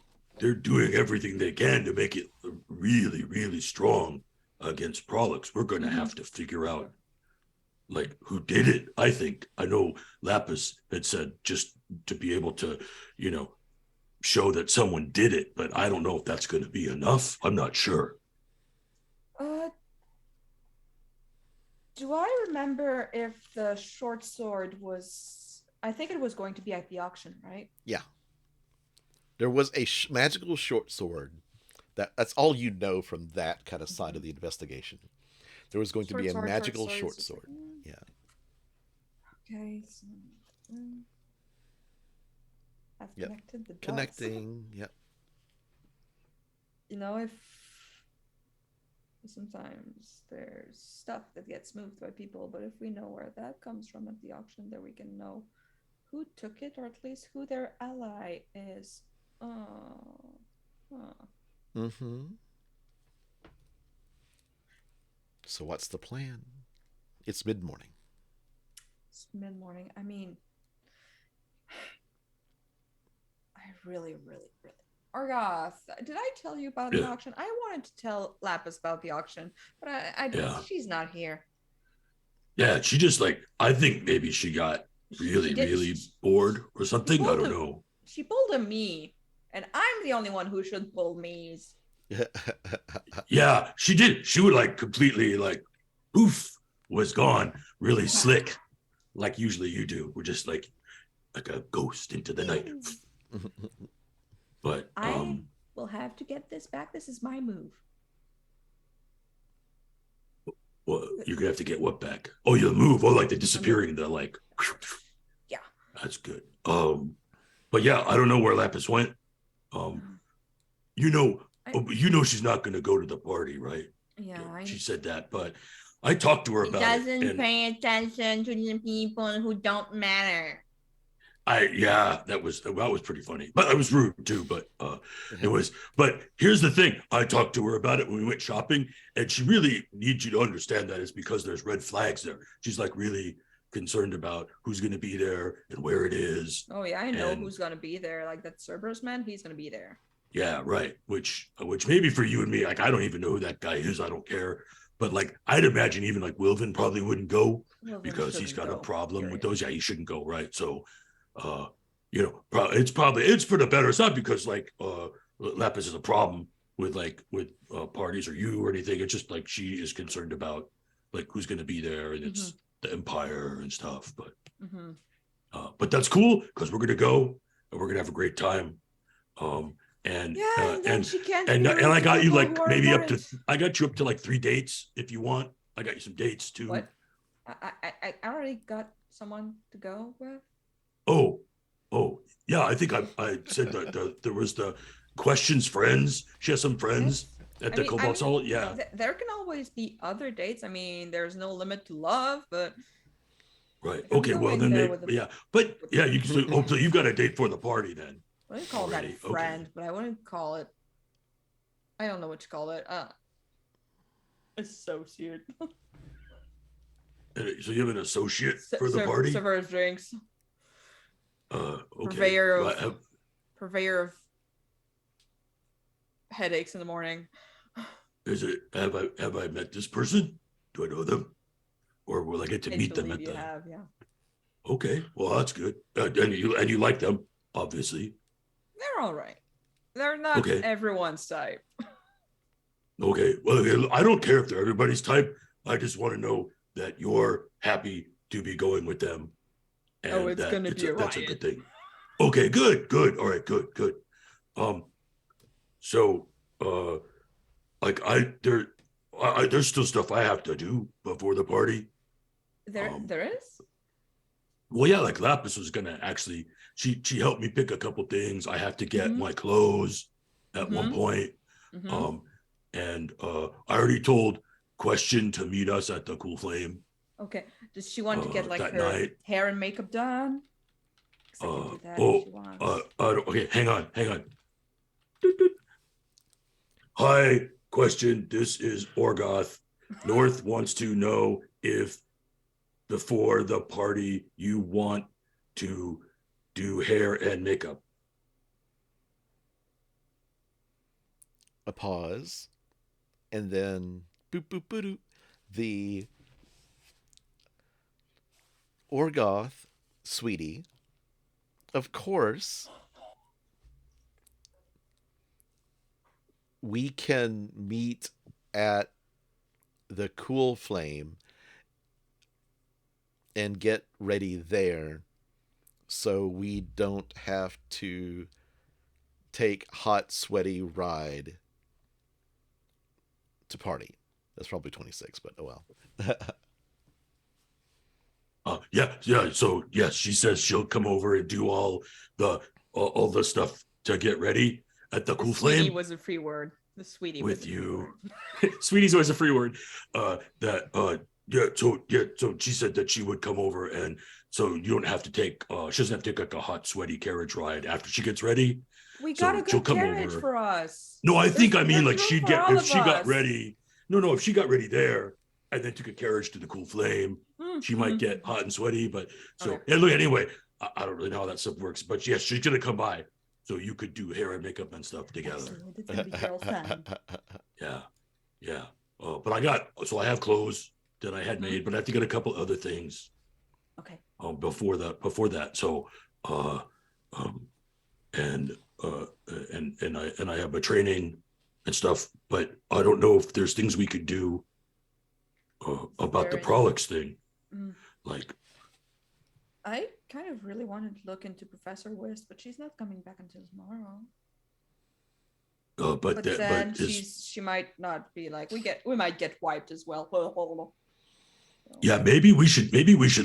doing everything they can to make it really, really strong against Prolix. We're going to have to figure out like who did it. I know Laphus had said just to be able to, show that someone did it, but I don't know if that's going to be enough. I'm not sure. Do I remember if the short sword was? I think it was going to be at the auction, right? Yeah. There was a magical short sword. That's all you know from that kind of side of the investigation. There was going to be a magical short sword. Yeah. Okay. So, I've connected the dots. Connecting. Yep. If sometimes there's stuff that gets moved by people, but if we know where that comes from at the auction, then we can know who took it, or at least who their ally is. Mm-hmm. So what's the plan? It's mid-morning. It's mid-morning. I mean, I really. Orgoth, did I tell you about the Yeah. auction? I wanted to tell Laphus about the auction, but Yeah. she's not here. Yeah, she just like I think maybe she got really bored or something. I don't know. She pulled a me, and I'm the only one who should pull me's. Yeah, she did. She would like completely like poof was gone, really slick, like usually you do. We're just like a ghost into the night. But I will have to get this back. This is my move. well, you're gonna have to get what back? Oh, you'll move. Oh, like the disappearing, the like. Yeah, that's good. But yeah, I don't know where Laphus went. You know she's not gonna go to the party, right? Yeah, she said that, but I talked to her about it. Doesn't pay attention to the people who don't matter. That was pretty funny, but it was rude too. But it was. But here's the thing: I talked to her about it when we went shopping, and she really needs you to understand that it's because there's red flags there. She's like really concerned about who's going to be there and where it is. Oh yeah, I know who's going to be there. Like that Cerberus man, he's going to be there. Yeah, right. Which maybe for you and me, like I don't even know who that guy is. I don't care. But like I'd imagine even like Wilvan probably wouldn't go because he's got a problem with those. Yeah, he shouldn't go. Right. So. It's for the better. It's not because like Laphus is a problem with parties or you or anything. It's just like she is concerned about like who's going to be there and it's the Empire and stuff. But that's cool because we're going to go and we're going to have a great time. And I got you like maybe I got you up to like 3 dates if you want. I got you some dates too. What? I already got someone to go with. Oh, yeah. I think I said that there was the Questions friends. She has some friends at the Cobalt Soul. Yeah. There can always be other dates. I mean, there's no limit to love, but. Right. Okay. Well, then yeah. But yeah, you can. So you've got a date for the party then. I wouldn't call that a friend, but I wouldn't call it. I don't know what you call it. Associate. So you have an associate for the party? Server of drinks. Okay. Purveyor of headaches in the morning. Is it? Have I met this person? Do I know them, or will I get to meet them at the? Yeah. Okay. Well, that's good. And you like them, obviously. They're all right. They're not everyone's type. Okay. Well, I don't care if they're everybody's type. I just want to know that you're happy to be going with them. And it's going to be a riot. That's a good thing. Okay, good. All right, good. So, like there's still stuff I have to do before the party. There is? Well, yeah, like Laphus was gonna actually, she helped me pick a couple things. I have to get my clothes at one point. And I already told Question to meet us at the Cool Flame. Okay. Does she want to get like her night. hair and makeup done? Okay, hang on. Hi, Question. This is Orgoth. North wants to know if before the party you want to do hair and makeup. A pause, and then boop boop boop boop. The Orgoth, sweetie, of course, we can meet at the Cool Flame and get ready there so we don't have to take hot, sweaty ride to party. That's probably 26, but oh well. Yeah. So yes, she says she'll come over and do all the stuff to get ready at the Cool Flame. Sweetie was a free word. The sweetie with you. Sweetie's always a free word. So she said that she would come over, and so you don't have to take. She doesn't have to take like a hot, sweaty carriage ride after she gets ready. We got a good carriage for us. No, I think I mean like if she got ready. No, if she got ready there and then took a carriage to the Cool Flame. She might get hot and sweaty, but so Okay. and look, anyway, I don't really know how that stuff works, but yes, she's gonna come by, so you could do hair and makeup and stuff together. Excellent. It's gonna be girls' time. Yeah. But I have clothes that I had made, but I have to get a couple other things. Okay. Before that. So, and I have a training and stuff, but I don't know if there's things we could do about the Prolix thing. Like, I kind of really wanted to look into Professor Wisp, but she's not coming back until tomorrow. But then she might not be like we might get wiped as well. So. Yeah, maybe we should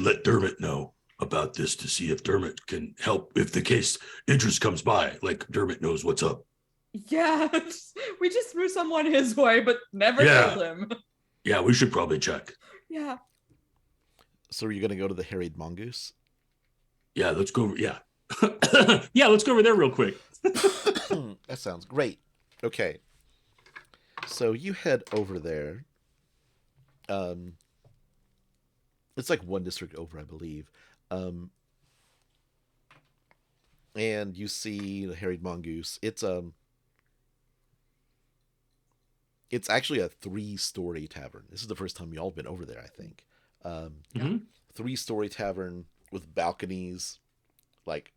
let Dermot know about this to see if Dermot can help if the case interest comes by. Like Dermot knows what's up. Yeah, we just threw someone his way, but never told him. Yeah, we should probably check. Yeah. So are you going to go to the harried mongoose? Yeah, let's go. Yeah. Yeah, let's go over there real quick. That sounds great. Okay. So you head over there. It's like one district over, I believe. And you see the harried mongoose. It's actually a 3-story tavern. This is the first time y'all been over there, I think. 3-story tavern with balconies. Like,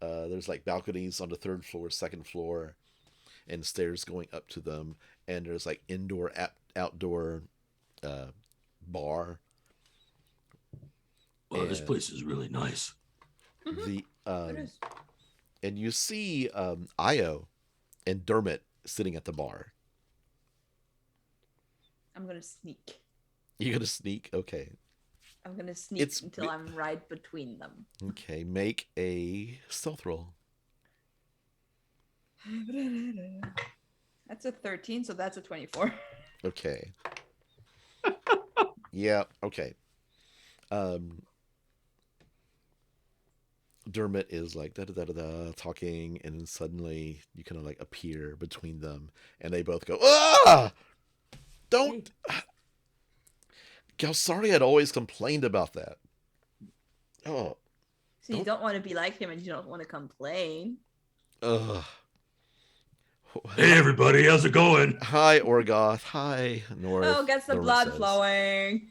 there's like balconies on the 3rd floor, 2nd floor, and stairs going up to them. And there's like indoor, outdoor bar. Well, this place is really nice. The and you see Io and Dermot sitting at the bar. I'm gonna sneak. You're gonna sneak? Okay. I'm gonna sneak until I'm right between them. Okay, make a stealth roll. That's a 13, so that's a 24. Okay. Yeah, okay. Dermot is like talking, and then suddenly you kind of like appear between them, and they both go, "Ah! Don't!" Galsari had always complained about that. Oh. So you don't want to be like him, and you don't want to complain. Ugh. Hey everybody, how's it going? Hi Orgoth. Hi North. Oh, gets the Dermot blood says. flowing.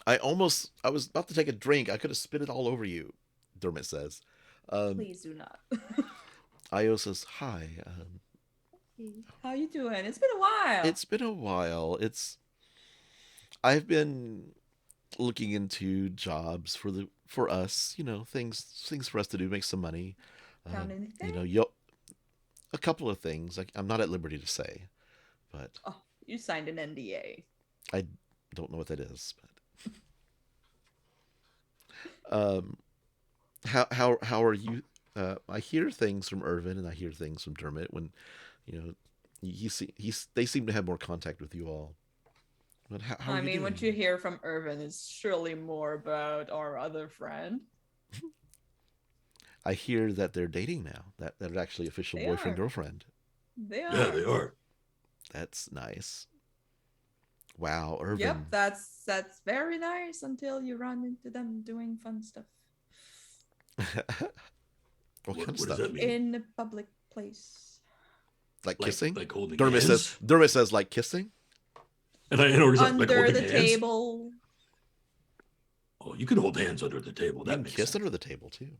I was about to take a drink. I could have spit it all over you, Dermot says. Please do not. Io says, hi. How you doing? It's been a while. It's been a while. I've been looking into jobs for us, things for us to do, make some money. Found anything? A couple of things. I'm not at liberty to say, but you signed an NDA. I don't know what that is, but how are you? I hear things from Irvin and I hear things from Dermot when, they seem to have more contact with you all. But how are you doing? What you hear from Irvin is surely more about our other friend. I hear that they're dating now. That they're actually official boyfriend girlfriend. They are. Yeah, they are. That's nice. Wow, Irvin. Yep, that's very nice until you run into them doing fun stuff. What kind of does stuff? that mean? In a public place. Like kissing? Like holding Dermot hands? says like kissing? And I know Under the table. Oh, you can hold hands under the table. You That can makes kiss sense. under the table too.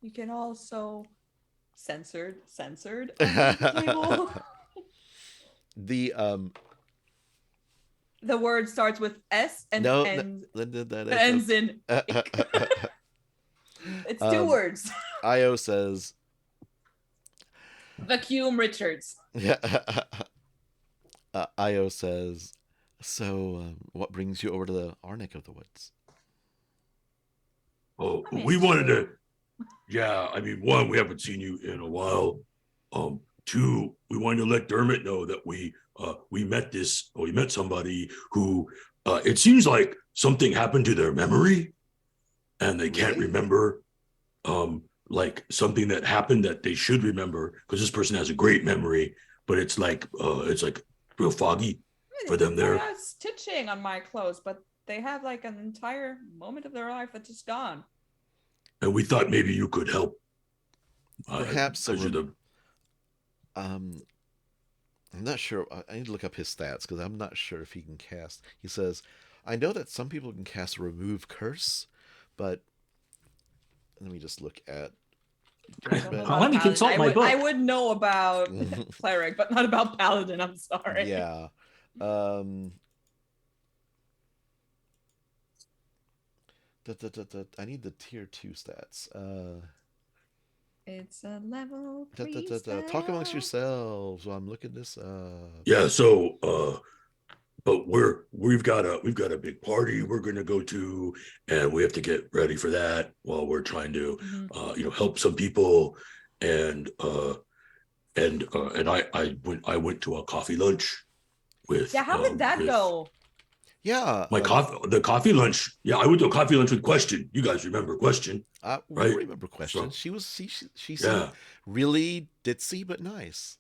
You can also censored under the table. The word starts with S and ends in ick. It's 2 words. Io says Vacuum Richards. Io says, so what brings you over to our neck of the woods? Oh, we wanted to. Yeah, one, we haven't seen you in a while. 2, we wanted to let Dermot know that we met somebody who it seems like something happened to their memory, and they can't remember like something that happened that they should remember, because this person has a great memory, but it's like real foggy. for them there. They're stitching on my clothes, but they have like an entire moment of their life that's just gone. And we thought maybe you could help. Perhaps as you're the I'm not sure. I need to look up his stats because I'm not sure if he can cast. He says, I know that some people can cast Remove Curse, but let me just look at. Let me consult my book. I would know about cleric, but not about paladin. I'm sorry. Yeah. I need the tier 2 stats. It's a level 3 Talk amongst yourselves while I'm looking this up. Yeah, so but we've got a big party we're gonna go to, and we have to get ready for that while we're trying to help some people. And I went to a coffee lunch with how did that go? Yeah. The coffee lunch. Yeah, I went to a coffee lunch with Question. You guys remember Question? We right? remember Question. She Yeah. seemed really ditzy but nice.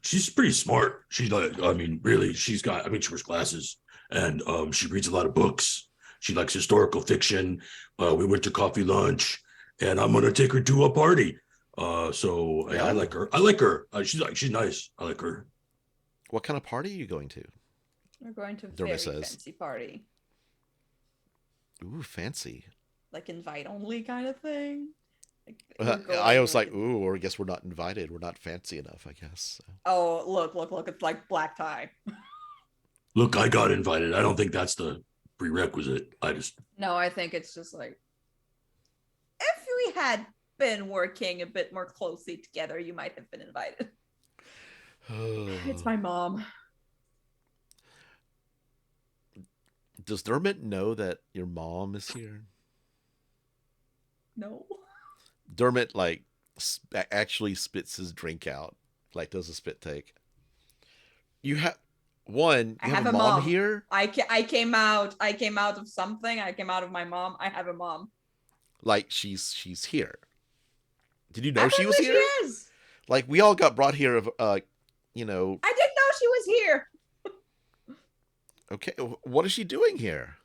She's pretty smart. She's like, I mean, really, she wears glasses, and she reads a lot of books. She likes historical fiction. We went to coffee lunch, and I'm gonna take her to a party. So yeah, I like her. She's nice. I like her. What kind of party are you going to? We're going to a very fancy party. Ooh, fancy. Like invite only kind of thing. I was like, ooh, or I guess we're not invited. We're not fancy enough, I guess. So. Oh, look. It's like black tie. Look, I got invited. I don't think that's the prerequisite. No, I think it's just like, if we had been working a bit more closely together, you might have been invited. It's my mom. Does Dermot know that your mom is here? No. Dermot actually spits his drink out, does a spit take. You have a mom here. I came out of something. I came out of my mom. I have a mom. Like she's here. Did you know she was here? She is. Like we all got brought here of I didn't know she was here. Okay, what is she doing here?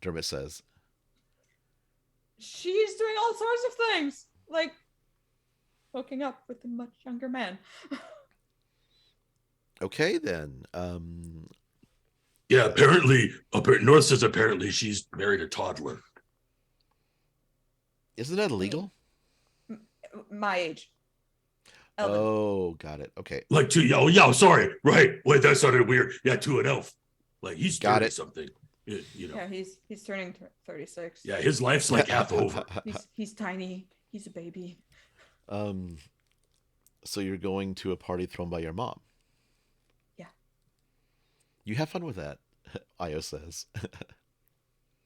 Dermot says. She's doing all sorts of things, like hooking up with a much younger man. Okay, then. Yeah, apparently North says apparently she's married a toddler. Isn't that illegal? My age. Elven. Oh, got it. Okay. Like two. Yeah. Sorry. Right. Wait, that sounded weird. Yeah, to an elf. Like he's got something. Yeah, he's turning 36. Yeah, his life's like half over. He's tiny. He's a baby. So you're going to a party thrown by your mom? Yeah. You have fun with that, Io says.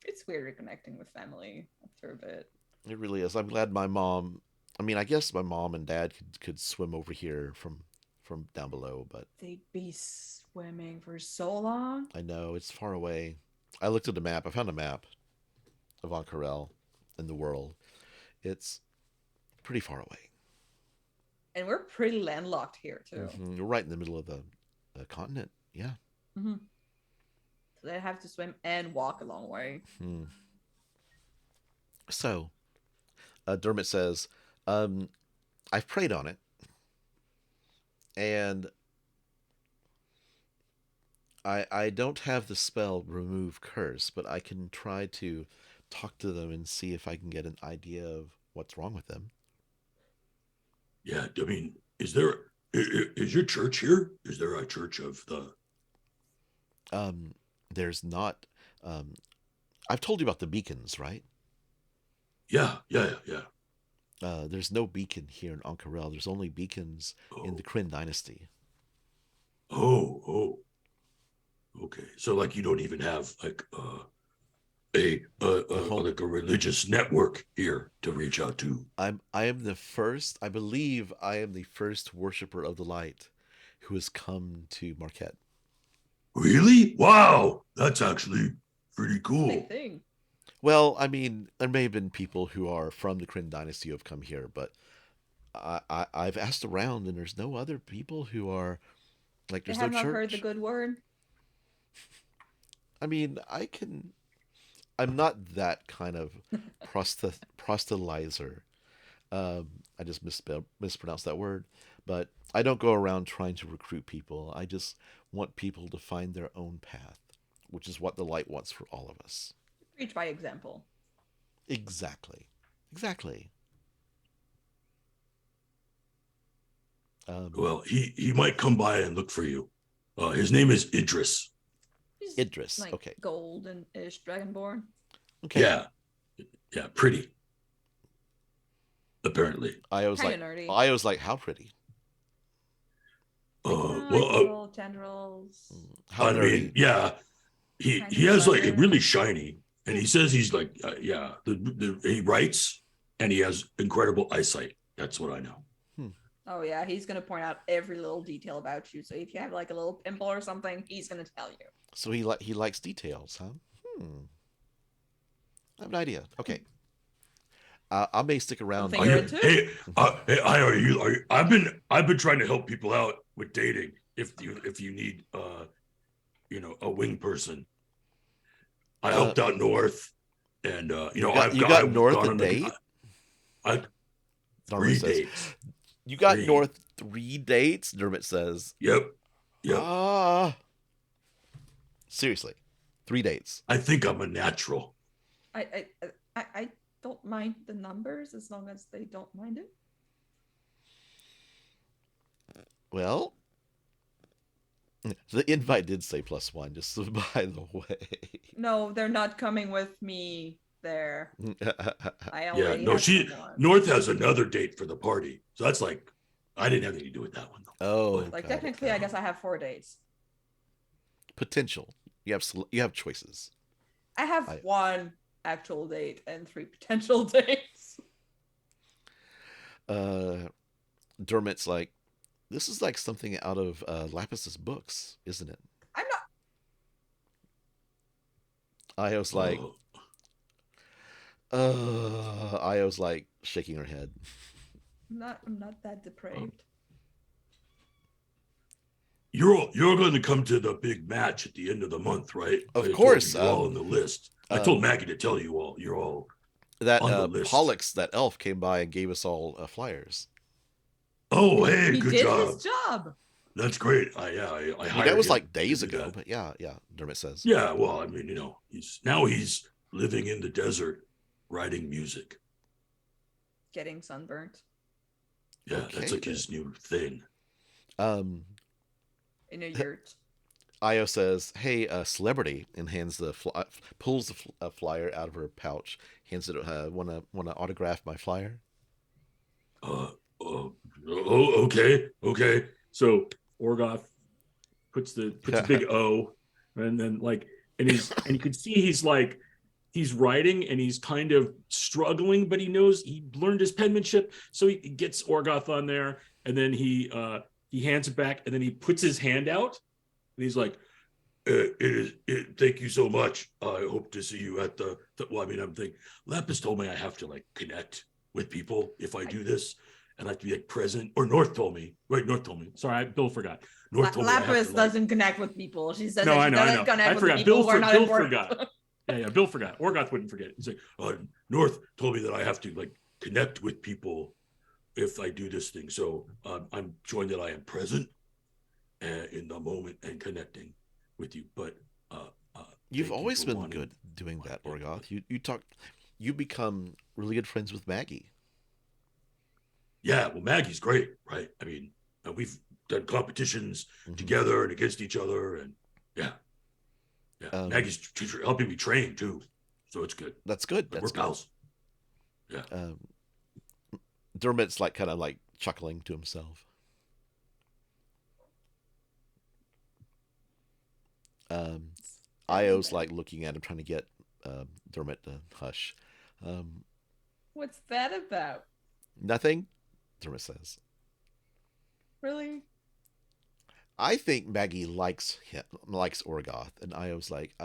It's weird reconnecting with family after a bit. It really is. I'm glad my mom. I mean, I guess my mom and dad could swim over here from down below, but they'd be swimming for so long. I know, it's far away. I looked at the map. I found a map of Ank'harel in the world. It's pretty far away. And we're pretty landlocked here, too. Mm-hmm. We're right in the middle of the continent. Yeah. Mm-hmm. So they have to swim and walk a long way. Mm-hmm. So, Dermot says, I've prayed on it. And I don't have the spell Remove Curse, but I can try to talk to them and see if I can get an idea of what's wrong with them. Yeah, I mean, is your church here? Is there a church of the... There's not... I've told you about the beacons, right? Yeah. There's no beacon here in Ank'harel. There's only beacons in the Kryn dynasty. Oh. Okay. So like you don't even have like a religious network here to reach out to. I believe I am the first worshiper of the light who has come to Marquette. Really? Wow. That's actually pretty cool. Big thing. Well, I mean, there may have been people who are from the Kryn dynasty who have come here, but I've asked around and there's no other people who are Like They there's no have not heard the church. good word. I mean, I'm not that kind of proselytizer. I just mispronounced that word, but I don't go around trying to recruit people. I just want people to find their own path, which is what the light wants for all of us. Preach by example. Exactly. Exactly. Well, he might come by and look for you. His name is Idris. He's Idris. like Okay. golden-ish dragonborn. Okay. Yeah, pretty. Apparently. I was Kinda like, nerdy. I was like, how pretty? Like, Well, little tendrils. How I nerdy? mean, yeah, he Kind he of has like clever. really shiny, and he says he's like, yeah, he writes, and he has incredible eyesight. That's what I know. Oh yeah, he's gonna point out every little detail about you. So if you have like a little pimple or something, he's gonna tell you. So he likes details, huh? I have an idea. Okay. I may stick around. Something you're into? Hey, are you? I've been trying to help people out with dating. If you need a wing person, I helped out North, and You got North a date? Three dates. You got Three. North 3 dates? Dermot says. Yep. Seriously, 3 dates. I think I'm a natural. I don't mind the numbers as long as they don't mind it. Well, the invite did say +1, just so by the way. No, they're not coming with me there. I already Yeah, no, have someone. North has another date for the party. So that's like, I didn't have anything to do with that one though. Oh, But, Like got it, technically, got I it. guess I have 4 dates. Potential. You have choices. I have 1 actual date and 3 potential dates. Dermot's like, this is like something out of Lapus's books, isn't it? I'm not. Io's like, Io's like shaking her head. I'm not that depraved. You're going to come to the big match at the end of the month, right? Of I told course, you you're all on the list. I told Maggie to tell you all. You're all That on the list. Prolix, that elf, came by and gave us all flyers. Oh, hey, He good did job. his job. That's great. I I mean, hired that was him like to days do ago, that. but yeah, Dermot says. Yeah, well, I mean, he's living in the desert, writing music. Getting sunburnt Yeah, Okay, that's like then. his new thing. in a yurt. Io says, "Hey, celebrity," and pulls the flyer out of her pouch, hands it. Wanna autograph my flyer? Okay. So Orgoth puts a big O, and then and you can see he's writing and he's kind of struggling, but he knows he learned his penmanship, so he gets Orgoth on there, and then he hands it back, and then he puts his hand out, and he's like, thank you so much. I hope to see you at the well, I mean, I'm thinking Laphus told me I have to connect with people if I do this, and I have to be present. Or North told me. Right, North told me. sorry, Bill forgot. North told me I have Lapis to, doesn't connect with people. She says No, that I she know. doesn't connect I with forgot. people who are not Bill important. forgot. Yeah, Bill forgot. Orgoth wouldn't forget. He's like, North told me that I have to connect with people if I do this thing. So I'm showing that I am present in the moment and connecting with you. But You've thank you always for been wanting- good doing that, Orgoth. You become really good friends with Maggie. Yeah, well, Maggie's great, right? I mean, we've done competitions together and against each other, and yeah. Maggie's helping me train too, so it's good. That's good. We're That's good. pals. Yeah. Dermot's kind of chuckling to himself. Io's looking at him, trying to get Dermot to hush. What's that about? Nothing, Dermot says. Really? I think Maggie likes Orgoth, and Io's like,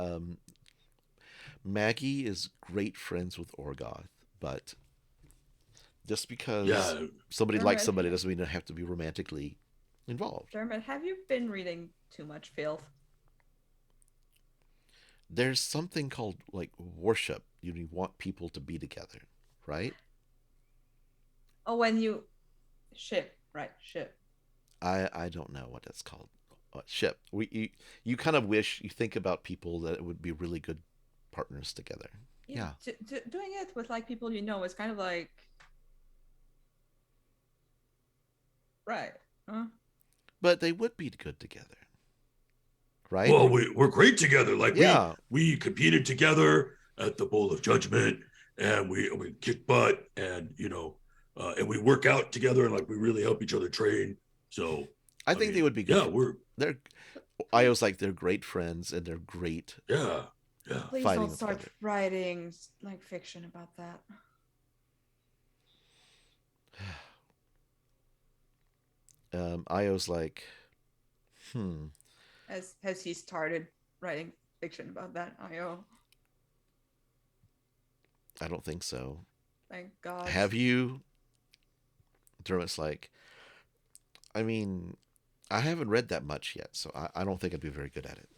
Maggie is great friends with Orgoth, but just because somebody likes somebody doesn't mean they have to be romantically involved. Dermot, have you been reading too much filth? There's something called like worship. You want people to be together, right? Oh, when you ship, right? Ship. I don't know what that's called. Ship. You kind of wish you think about people that would be really good partners together. Yeah. Doing it with like people you know is kind of like right. Huh? But they would be good together, right? Well, we're great together. Like Yeah. we competed together at the Bowl of Judgment, and we kick butt, and and we work out together, and like we really help each other train. So I think mean, they would be good. Yeah, they're. I was like they're great friends and they're great. yeah. Please Fighting don't start together. writing like fiction about that. I was like, Has he started writing fiction about that? IO. I don't think so. Thank God. Have you? Dermot's like, I mean, I haven't read that much yet, so I don't think I'd be very good at it.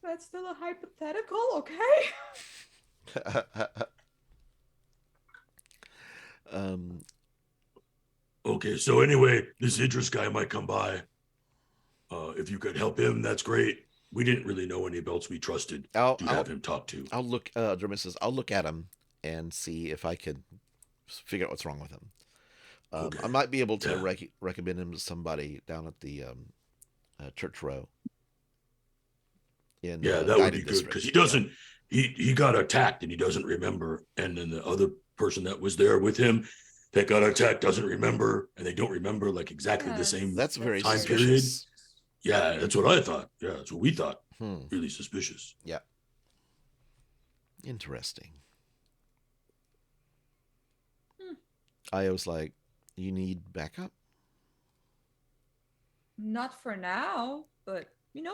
That's still a hypothetical, okay? Okay, so anyway, this Idris guy might come by. If you could help him, that's great. We didn't really know any else we trusted to have him talk to. I'll look. Dermot says, "I'll look at him and see if I can figure out what's wrong with him. Okay. I might be able to recommend him to somebody down at the Church Row. That would be good because he doesn't. He got attacked and he doesn't remember, and then the other person that was there with him that got attacked doesn't remember, and they don't remember like exactly the same. That's very time suspicious. period. Yeah, that's what I thought. Yeah, that's what we thought. Really suspicious. Yeah. Interesting. I was like, you need backup? Not for now, but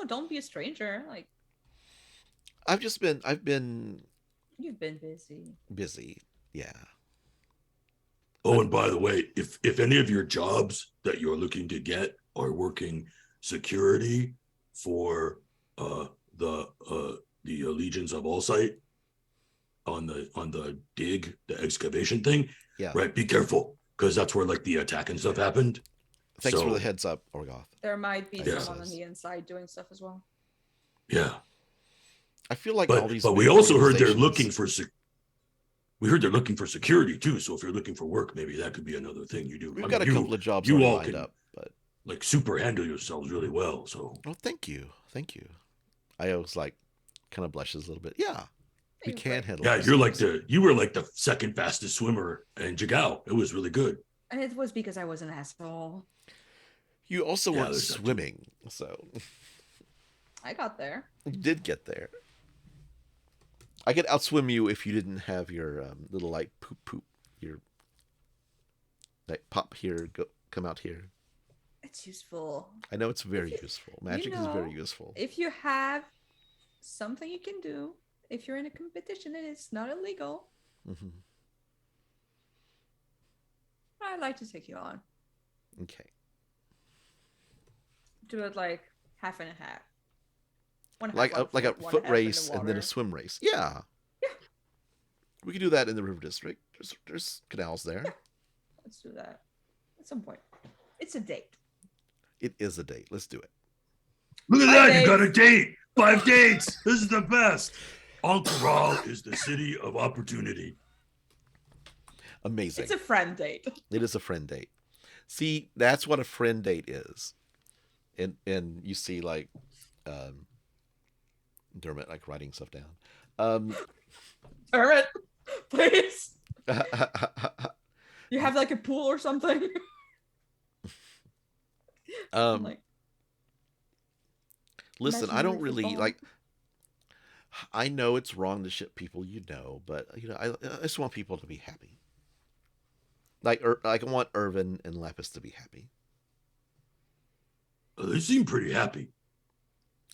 don't be a stranger. Like I've been you've been busy. Busy. Yeah. Oh, and by the way, if any of your jobs that you're looking to get are working security for the Legions of Allsight on the dig, the excavation thing, right? Be careful because that's where like the attack and stuff happened. Thanks for the heads up, Orgoth. There might be someone on the inside doing stuff as well. Yeah. I feel like all these. But we also heard they're looking for. We heard they're looking for security too. So if you're looking for work, maybe that could be another thing you do. We've got a couple of jobs you all lined can, up, but like super handle yourselves really well. So. Oh, thank you. I was like, kind of blushes a little bit. Yeah, we can handle. Yeah, you were like the second fastest swimmer in Jigao. It was really good. And it was because I was an asshole. You also weren't swimming, so. I got there. You did get there. I could outswim you if you didn't have your little like poop, your like pop here, come out here. It's useful. I know it's very useful. Magic is very useful. If you have something you can do, if you're in a competition and it's not illegal, I'd like to take you on. Okay. Do it like half and a half. Like a foot race and then a swim race. Yeah. We could do that in the River District. There's canals there. Yeah. Let's do that at some point. It's a date. It is a date. Let's do it. Look at that. You got a date. 5 dates. This is the best. Ank'harel is the city of opportunity. Amazing. It's a friend date. It is a friend date. See, that's what a friend date is. And you see like Dermot like writing stuff down. Dermot, please. You have like a pool or something? Listen, I don't really like. I know it's wrong to ship people, but I just want people to be happy. Like I want Irvin and Laphus to be happy. They seem pretty happy.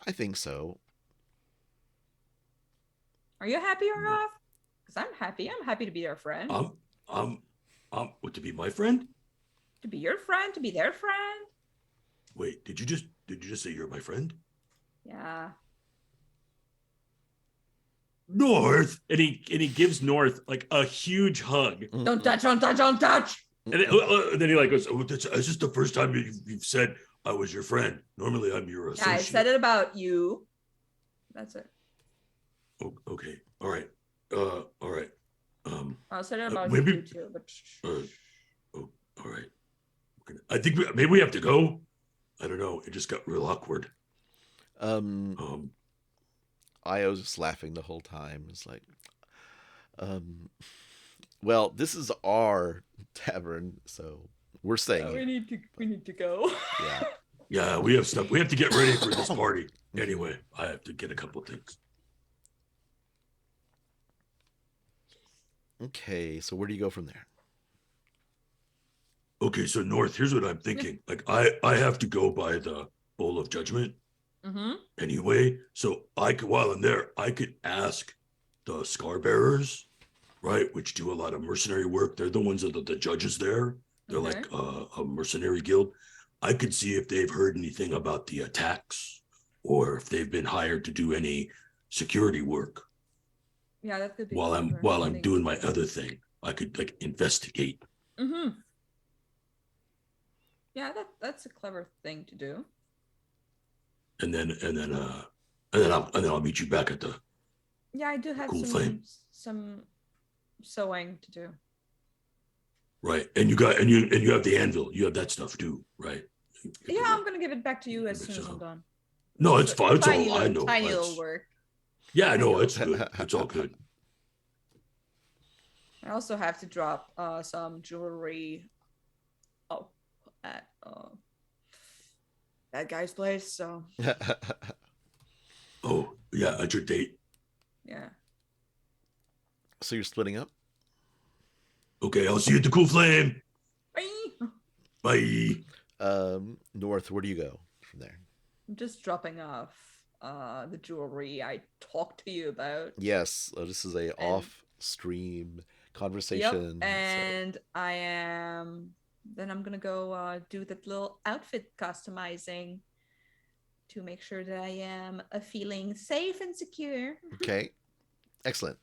I think so. Are you happy or not? Because I'm happy. I'm happy to be their friend. What, to be my friend? To be your friend, to be their friend. Wait, did you just say you're my friend? Yeah. North. And he gives North like a huge hug. Don't touch, don't touch, don't touch. And then he like goes, Oh, that's just the first time you've said I was your friend. Normally I'm your associate. Yeah, I said it about you. That's it. Oh, okay. All right. All right. I said it about maybe- you too, but Oh, all right. I think maybe we have to go. I don't know. It just got real awkward. I was just laughing the whole time. It's like, well, this is our tavern, so we're staying. we need to go. Yeah. Yeah, we have stuff. We have to get ready for this party. Anyway, I have to get a couple things. Okay, so where do you go from there? Okay, so North, here's what I'm thinking. Like I have to go by the Bowl of Judgment Mm-hmm. anyway. So while I'm there, I could ask the Scar Bearers, right, which do a lot of mercenary work. They're the ones that are the judges there. They're Okay. like a mercenary guild. I could see if they've heard anything about the attacks or if they've been hired to do any security work Yeah, that could be while I'm clever. doing my other thing. I could like investigate. Mm-hmm. Yeah, that's a clever thing to do. And then I'll meet you back at the Yeah, I do have Cool some flame. some sewing to do. right. And you have the anvil. You have that stuff too, right? Yeah, I'm gonna give it back to you as Maybe soon as so. I'm done. No, it's fine. It's Tiny all I little- know. Tiny It's- little work. Yeah, I know. It's good. It's all good. I also have to drop some jewelry at that guy's place. So Oh, yeah, at your date. yeah. So you're splitting up? Okay, I'll see you at the Cool Flame. Bye. Bye. North, where do you go from there? I'm just dropping off the jewelry I talked to you about. Yes, this is a off-stream conversation. Yep, and I'm gonna go do that little outfit customizing to make sure that I am feeling safe and secure. Okay, excellent.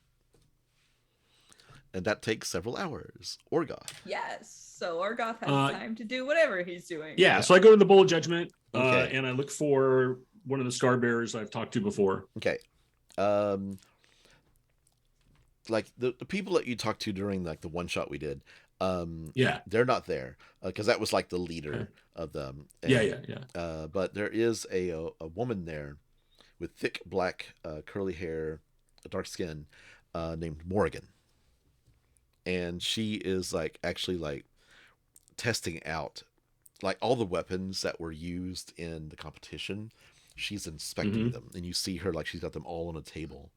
And that takes several hours. Orgoth. Yes, so Orgoth has Uh, time to do whatever he's doing. Yeah, so I go to the Bowl of Judgment, Okay. and I look for one of the Scar Bearers I've talked to before. Okay. Like the people that you talked to during like the one shot we did, Yeah, they're not there because that was like the leader Okay. of them. yeah. But there is a woman there with thick black curly hair, dark skin, named Morgan, and she is like actually like testing out like all the weapons that were used in the competition. She's inspecting Mhm. them, and you see her like she's got them all on a table,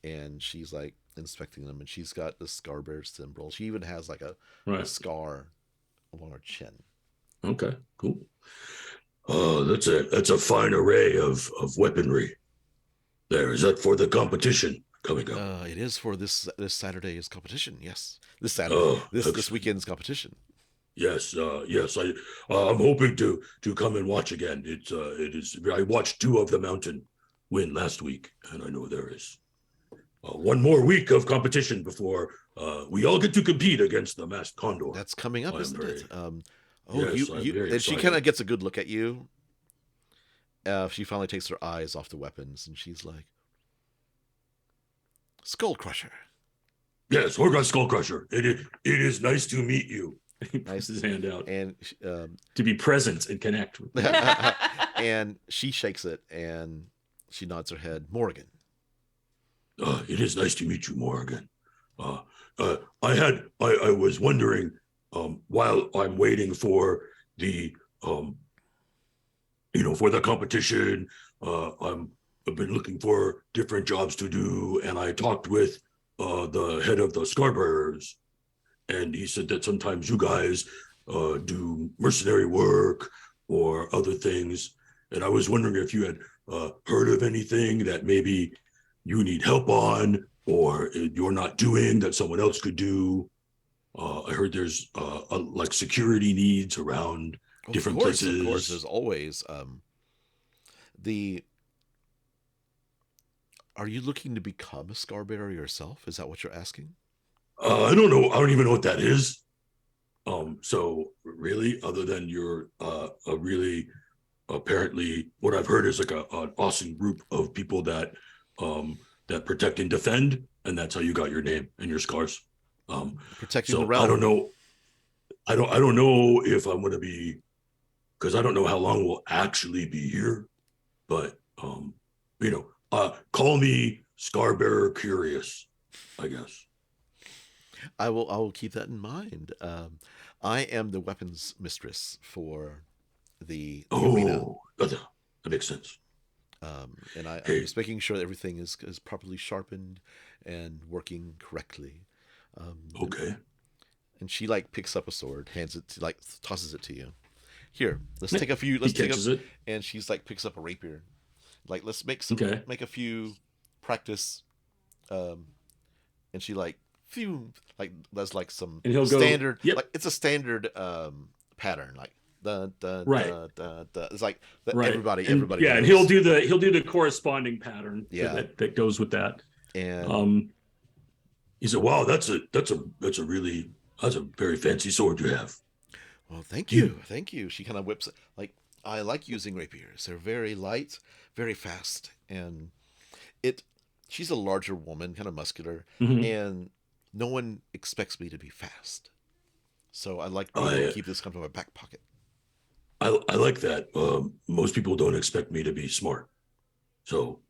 and she's like inspecting them, and she's got the Scar Bear symbol. She even has like a Right. scar along her chin. Okay. Cool. Oh, that's a fine array of weaponry. There, is that for the competition coming up? It is for this Saturday's competition. Yes, this Saturday, Oh, this excellent. weekend's competition. Yes, yes. I'm hoping to come and watch again. It is. I watched 2 of the Mountain win last week, and I know there is one more week of competition before we all get to compete against the Masked Condor. That's coming up, I'm isn't very- it? Yes, I'm very and she excited. kind of gets a good look at you. She finally takes her eyes off the weapons, and she's like, "Skullcrusher." Yes, Orgoth Skullcrusher. It is nice to meet you. He puts his hand out And to be present and connect with. and she shakes it, and she nods her head. Morgan. It is nice to meet you, Morgan. I was wondering, while I'm waiting for the, for the competition, I've been looking for different jobs to do, and I talked with the head of the Scarbearers, and he said that sometimes you guys do mercenary work or other things, and I was wondering if you had heard of anything that maybe you need help on or you're not doing that someone else could do. I heard there's like security needs around different places. Of course. There's always the. Are you looking to become a Scarbearer yourself? Is that what you're asking? I don't know. I don't even know what that is. So really, other than you're a really apparently what I've heard is like an awesome group of people that that protect and defend, and that's how you got your name and your scars. Protecting So the realm. I don't know. I don't know if I'm going to be, because I don't know how long we'll actually be here. But call me Scarbearer Curious, I guess. I will keep that in mind. I am the weapons mistress for the arena. That makes sense. And I'm just making sure that everything is properly sharpened and working correctly. Okay. And she like picks up a sword, hands it to, like tosses it to you. Here, let's take a few. He catches it, and she's like picks up a rapier. Like let's make make a few practice. And she like does like some and he'll standard. Go, yep. Like it's a standard pattern. Like right. It's like right. everybody. Yeah, and he'll do the corresponding pattern. Yeah. that goes with that. And he said, "Wow, that's a very fancy sword you have." Well, thank you. Thank you. She kind of whips it. Like, I like using rapiers. They're very light, very fast. And she's a larger woman, kind of muscular. Mm-hmm. And no one expects me to be fast. So I like to keep this kind of in my back pocket. I like that. Most people don't expect me to be smart.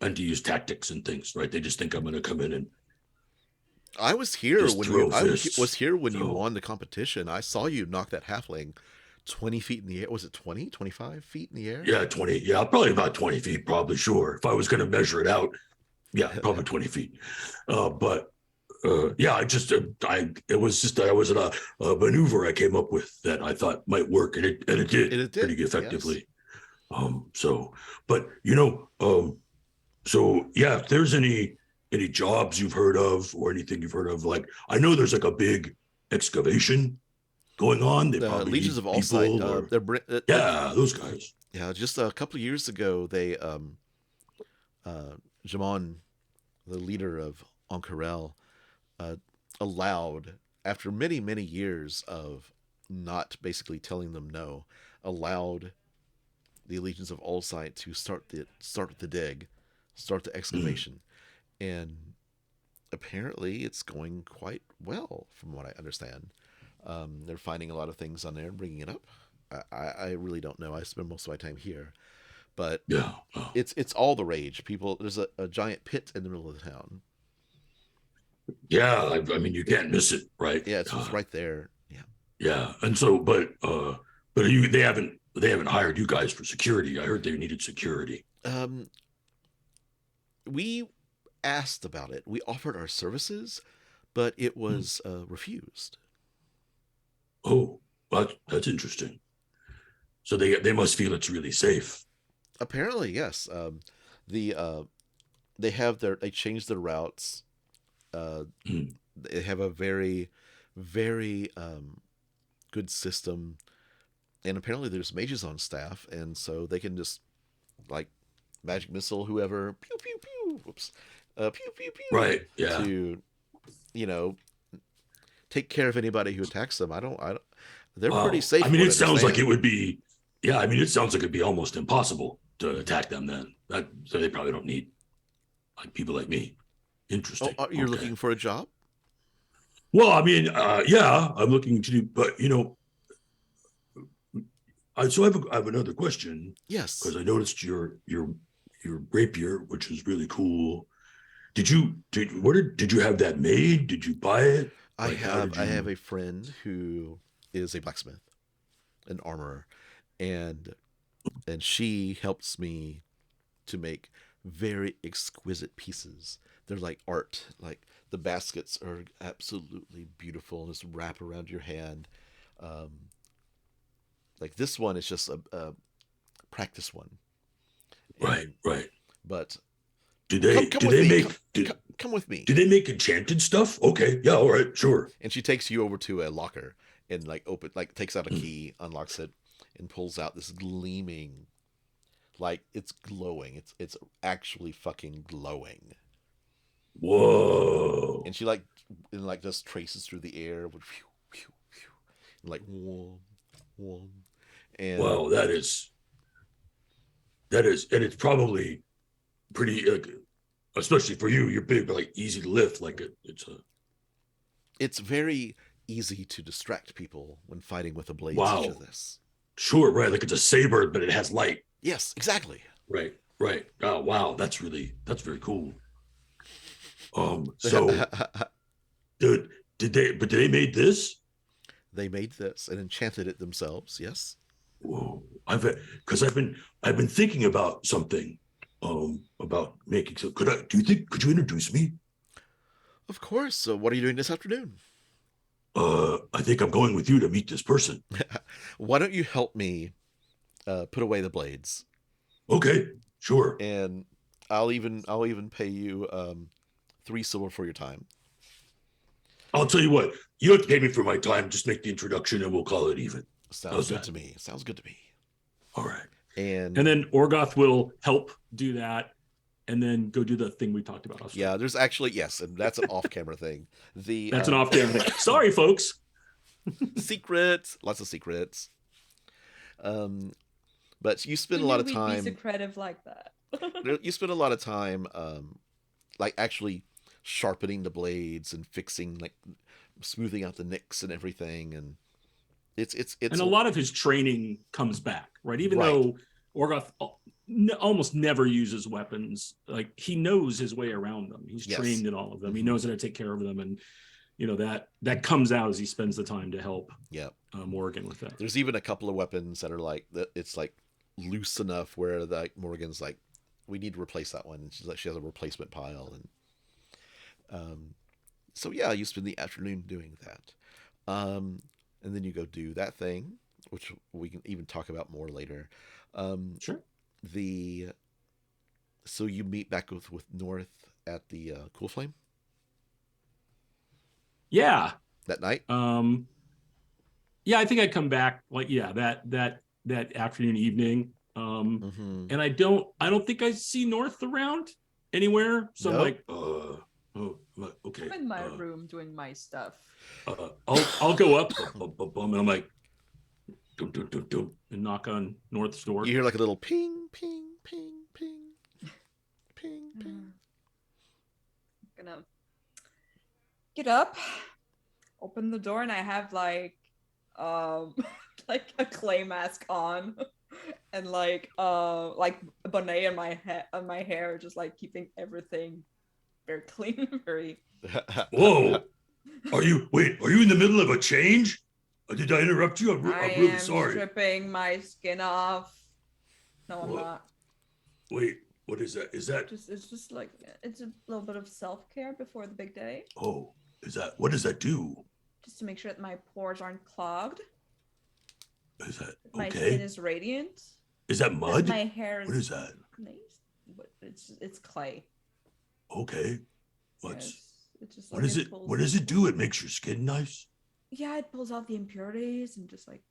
And to use tactics and things, right? They just think I'm going to come in and I was here when you won the competition. I saw you knock that halfling 20 feet in the air. Was it 20, 25 feet in the air? Yeah, 20. Yeah, probably about 20 feet, probably, sure. If I was going to measure it out, yeah, probably 20 feet. But yeah, it was a maneuver I came up with that I thought might work, and it did pretty effectively. Yes. So yeah, if there's any jobs you've heard of or anything you've heard of, like I know there's like a big excavation going on. Legions of Allsight. Those guys. Yeah, just a couple of years ago, they Jamon, the leader of Ank'harel, allowed, after many years of not basically telling them no, allowed the Legions of Allsight to start the excavation. And apparently it's going quite well, from what I understand. They're finding a lot of things on there and bringing it up. I really don't know. I spend most of my time here. But yeah, it's all the rage. There's a giant pit in the middle of the town. Yeah, I mean, you can't miss it, right? Yeah, it's right there. Yeah. Yeah, and so, but they haven't hired you guys for security. I heard they needed security. We asked about it. We offered our services, but it was refused. Oh, that's interesting. So they must feel it's really safe. Apparently, yes. They changed their routes. They have a very, very good system, and apparently there's mages on staff, and so they can just like magic missile whoever, pew pew pew, whoops, pew pew pew, right? Yeah. To take care of anybody who attacks them. I don't. They're pretty safe. I mean, it sounds like it would be. Yeah, I mean, it sounds like it'd be almost impossible to attack them then. So they probably don't need like people like me. Interesting. Oh, you're looking for a job? Well, I mean, yeah, I'm looking to do, but so I have another question. Yes. Because I noticed your rapier, which is really cool. Did you have that made? Did you buy it? I have a friend who is a blacksmith, an armorer, and she helps me to make very exquisite pieces. They're like art. Like the baskets are absolutely beautiful and just wrap around your hand. Like this one is just a practice one. Right. But Do Come they with me. make Come with me. do they make enchanted stuff? Okay, yeah, all right, sure. And she takes you over to a locker and takes out a key, unlocks it, and pulls out this gleaming, like it's glowing. It's actually fucking glowing. Whoa. And she just traces through the air with and like whoom, whoom. And Wow, that is, and it's probably pretty, especially for you. You're big, but like easy to lift. Like it's very easy to distract people when fighting with a blade Wow. such as this. Sure, right. Like it's a saber, but it has light. Yes, exactly. Right. Oh, wow, that's very cool. So did they made this? They made this and enchanted it themselves. Yes. Whoa. I've been thinking about something, about making some. Could you introduce me? Of course. So, what are you doing this afternoon? I think I'm going with you to meet this person. Why don't you help me put away the blades? Okay, sure. And I'll even pay you 3 silver for your time. I'll tell you what. You don't have to pay me for my time. Just make the introduction, and we'll call it even. Sounds good to me. Sounds good to me. All right. And then Orgoth will help do that, and then go do the thing we talked about. Yeah, there's actually and that's an off-camera thing. That's an off-camera thing. Sorry, folks. Secrets, lots of secrets. But you spend a lot of time. Be secretive like that. You spend a lot of time, like actually sharpening the blades and fixing, like smoothing out the nicks and everything, and it's and a lot of his training comes back, right? Even though Orgoth almost never uses weapons, like he knows his way around them. He's trained in all of them. He knows how to take care of them, and that comes out as he spends the time to help. Morgan with that. There's even a couple of weapons that are like that. It's like loose enough where like Morgan's like, we need to replace that one, and she's like, she has a replacement pile, and so yeah, you spend the afternoon doing that. And then you go do that thing, which we can even talk about more later. Sure. So you meet back with North at the Cool Flame? Yeah. That night? Yeah, I think I come back that afternoon, evening. And I don't think I see North around anywhere. So nope. I'm like, okay. I'm in my room doing my stuff. I'll go up, and I'm like, dum, and knock on North's door. You hear like a little ping, ping, ping, ping, ping, ping. I'm gonna get up, open the door, and I have like a clay mask on, and like a bonnet in my hair, just like keeping everything very clean, very. Whoa. Are you in the middle of a change? Did I interrupt you? I'm really sorry. Stripping my skin off. No, I'm not. Wait, what is that? Is that it's just like it's a little bit of self-care before the big day. Oh, what does that do? Just to make sure that my pores aren't clogged. Is that okay? My skin is radiant. Is that mud? My hair is. What is that? Nice, but it's clay. Okay. It's just what is it? What does it do? It makes your skin nice? Yeah, it pulls out the impurities and just like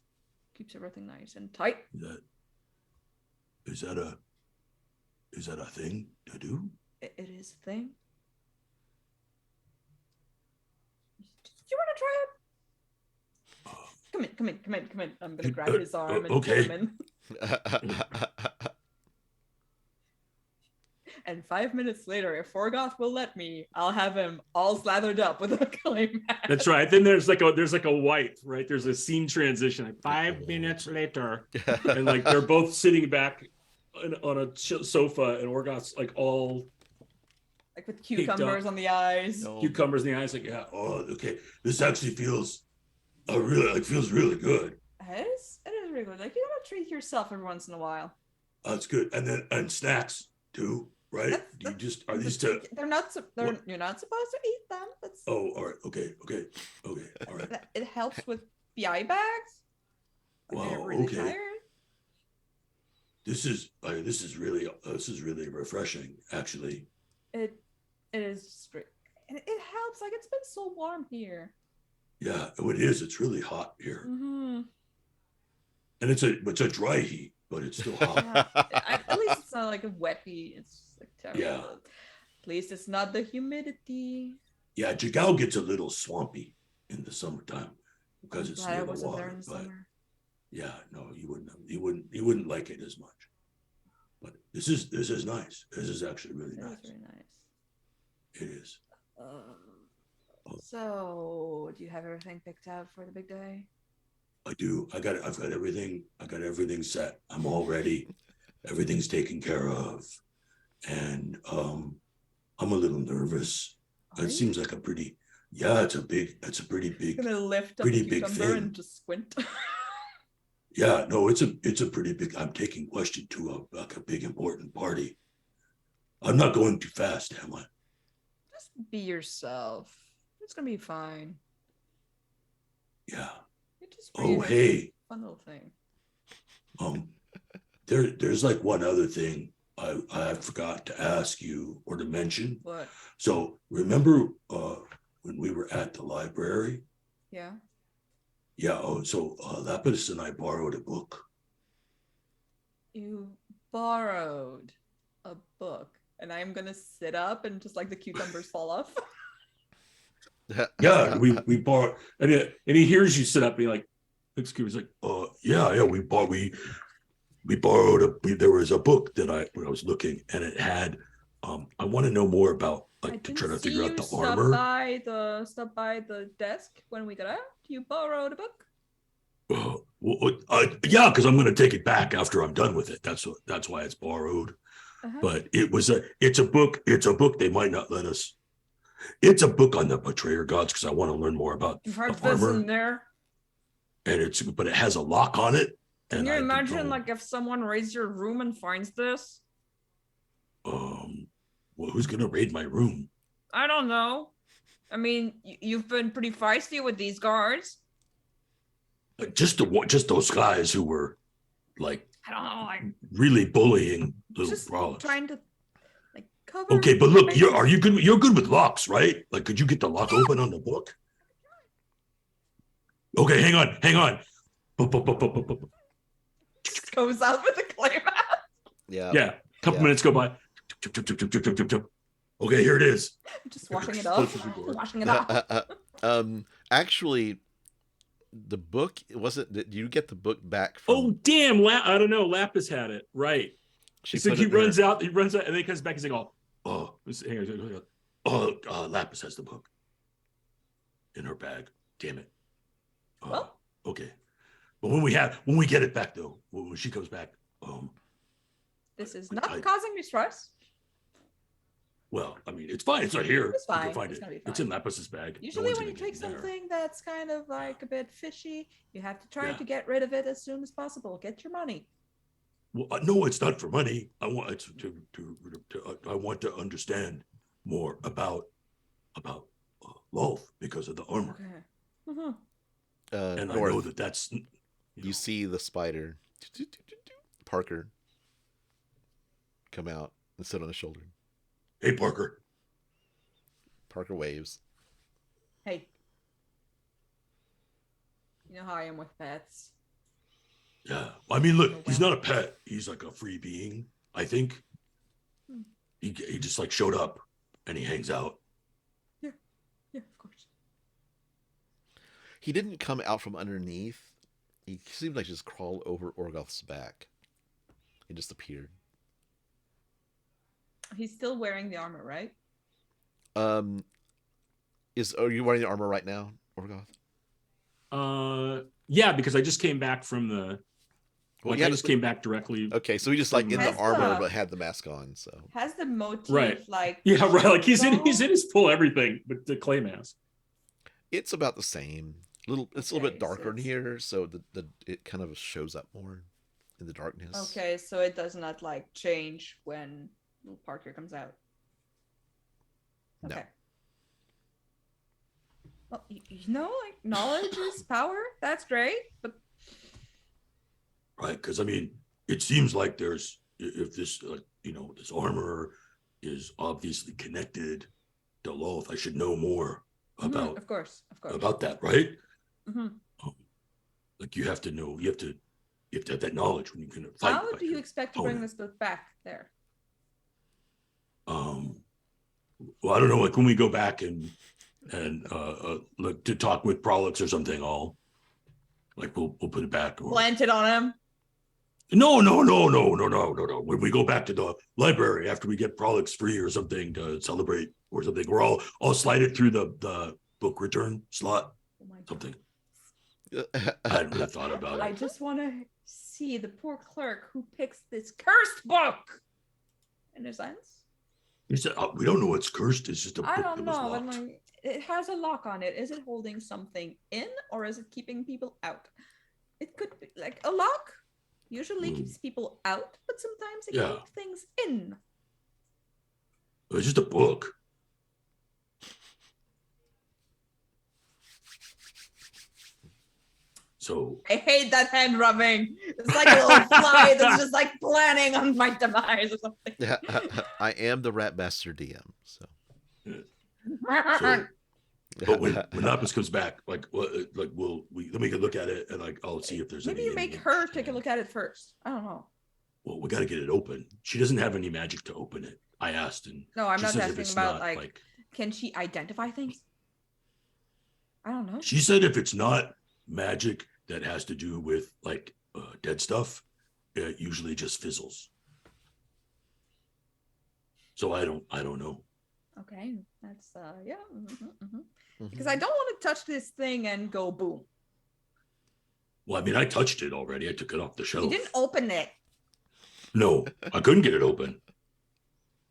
keeps everything nice and tight. Is that a thing to do? It is a thing. Do you want to try it? Come in. I'm gonna grab his arm and pull him in. And 5 minutes later, if Orgoth will let me, I'll have him all slathered up with a clay mask. That's right. Then there's like a wipe, right? There's a scene transition. Like 5 minutes later, and like they're both sitting back on a sofa, and Orgoth's like all like with cucumbers on the eyes. Cucumbers in the eyes, like yeah. Oh, okay. This actually feels really good. It is really good. Like you gotta treat yourself every once in a while. That's good. And snacks too. Right? You're not supposed to eat them. Oh, all right. Okay. All right. It helps with the eye bags. Wow. Really okay. tired. This is really refreshing, actually. It is strict. And it helps. Like, it's been so warm here. Yeah, oh, it is. It's really hot here. Mm-hmm. And it's a dry heat, but it's still hot. Yeah. At least it's not like a wet heat. It's like terrible. Yeah. At least it's not the humidity. Yeah, Jigao gets a little swampy in the summertime because it's Glad I near the wasn't there water. in the But summer. yeah, no, you wouldn't like it as much. But this is nice. This is actually really It nice. is very nice. It is. So, do you have everything picked out for the big day? I do. I've got everything. I got everything set. I'm all ready. Everything's taken care of. And I'm a little nervous. It seems like it's a pretty big, Gonna lift up pretty the big cucumber thing. and just squint. Yeah, no, it's a pretty big. I'm taking question to a big important party. I'm not going too fast, am I? Just be yourself. It's gonna be fine. Yeah. You just Oh, hey. fun little thing. There's like one other thing I forgot to ask you or to mention. What? So remember when we were at the library? Yeah. Yeah. Oh, so Laphus and I borrowed a book. You borrowed a book, and I'm gonna sit up and just like the cucumbers fall off. Yeah, we borrowed. And he hears you sit up and he like looks curious, like, Yeah, we borrowed there was a book that when I was looking, and it had I want to know more about like to try to figure out the armor. Stop by the desk when we got out. You borrowed a book. Yeah, because I'm going to take it back after I'm done with it. That's why it's borrowed. Uh-huh. But it's a book. It's a book they might not let us. It's a book on the betrayer gods because I want to learn more about You've heard the this armor. in there. And but it has a lock on it. Can you imagine like if someone raids your room and finds this? Well, who's gonna raid my room? I don't know. I mean, you've been pretty feisty with these guards. Just those guys who were like, I don't know, like really bullying little just Prolix. trying to like cover. Okay, but look, you're good. You're good with locks, right? Like, could you get the lock open on the book? Okay, hang on. Goes out with a clay mask. Yeah. Couple minutes go by. Okay, here it is. Just washing it off. Washing it off. Actually, the book wasn't. Did you get the book back from? Oh damn! I don't know. Laphus had it right. She said put he it in runs her- out, and then he comes back and saying, Laphus has the book in her bag. Damn it. Well. Okay. But when we get it back though, when she comes back, This is not causing me stress. well, I mean, it's fine. It's right here. It's fine. You can find It's it. gonna be fine. It's in Laphus's bag. Usually one's when you gonna take get in there. something that's kind of like a bit fishy, you have to try Yeah. to get rid of it as soon as possible. Get your money. Well, no, it's not for money. I want I want to understand more about Lolth because of the armor, Okay. Mm-hmm. and North, I know that's you see the spider, Parker, come out and sit on his shoulder. Hey, Parker. Parker waves. Hey. You know how I am with pets. Yeah, I mean, look, Oh, he's wow. not a pet. He's like a free being. I think he just like showed up and he hangs out. Yeah, of course. He didn't come out from underneath. He seemed like he just crawled over Orgoth's back. He just appeared. He's still wearing the armor, right? Are you wearing the armor right now, Orgoth? Yeah, because I just came back from the. Well, I just came back directly. Okay, so he just like in the Has armor, the- but had the mask on. So Has the motif Right. like Yeah, right. Like he's in changed at all? his full everything, but the clay mask. it's about the same. It's a little bit Okay, so darker in it's- here, so it kind of shows up more in the darkness. Okay, so it does not like change when little Parker comes out. No. Okay. Well, you know, like knowledge is power. That's great, but Right, because I mean, it seems like there's if this this armor, is obviously connected to Loth. I should know more about Of course. about that, right? Mm-hmm. Like you have to know, you have to have that knowledge when you can fight. How do you expect to bring this book back there? Well, I don't know. Like when we go back and look to talk with Prolix or something, we'll put it back. Or... Plant it on him. No. When we go back to the library after we get Prolix free or something to celebrate or something, I'll slide it through the book return slot. Oh my God. Something. I hadn't really thought about it. I just want to see the poor clerk who picks this cursed book. In a sense. He said, we don't know what's cursed. It's just a book I don't that was know. locked. But it has a lock on it. Is it holding something in or is it keeping people out? It could be like a lock. Usually keeps people out, but sometimes it keeps things in. It's just a book. So I hate that hand rubbing. It's like a little fly that's just like planning on my demise or something. Yeah, I am the Rat Master DM. So, but when Laphus comes back, then we can look at it and I'll see if there's maybe you make her take a look at it first. I don't know. Well, we got to get it open. She doesn't have any magic to open it. I asked, and no, I'm not asking about can she identify things? I don't know. She said if it's not magic that has to do with dead stuff, it usually just fizzles. So I don't know. Okay, that's because I don't want to touch this thing and go boom. Well, I mean, I touched it already. I took it off the shelf. You didn't open it. No, I couldn't get it open.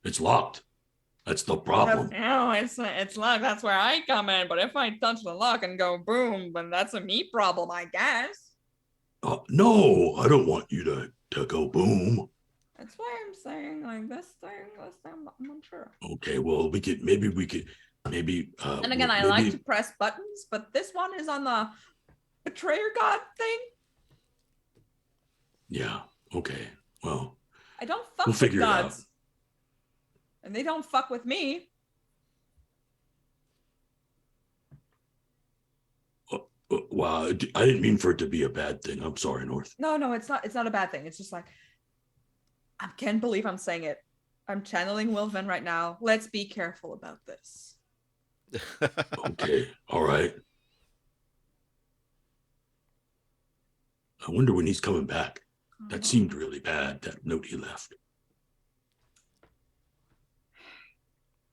It's locked. That's the problem. No, it's locked. That's where I come in. But if I touch the lock and go boom, then that's a me problem, I guess. No, I don't want you to go boom. That's why I'm saying this thing, I'm not sure. Okay, well, maybe we could. And again, I like to press buttons, but this one is on the betrayer god thing. Yeah. Okay. Well, I don't fuck we'll with figure gods. it out. And they don't fuck with me. Wow, I didn't mean for it to be a bad thing. I'm sorry, North. No, it's not. It's not a bad thing. It's just like I can't believe I'm saying it. I'm channeling Wilvan right now. Let's be careful about this. Okay, all right. I wonder when he's coming back. That seemed really bad, that note he left.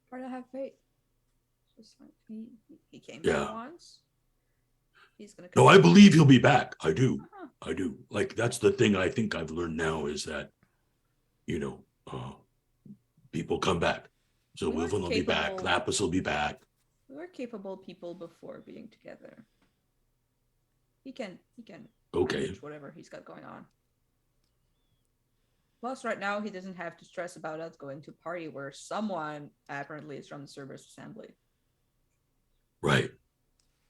Try to have faith. Just like he came back once. He's gonna come I believe he'll be back. I do. I do. That's the thing I think I've learned now is that, people come back. So Wilvan will be back. Laphus will be back. We were capable people before being together. He can manage whatever he's got going on. Plus, right now, he doesn't have to stress about us going to a party where someone apparently is from the Cerberus Assembly. Right.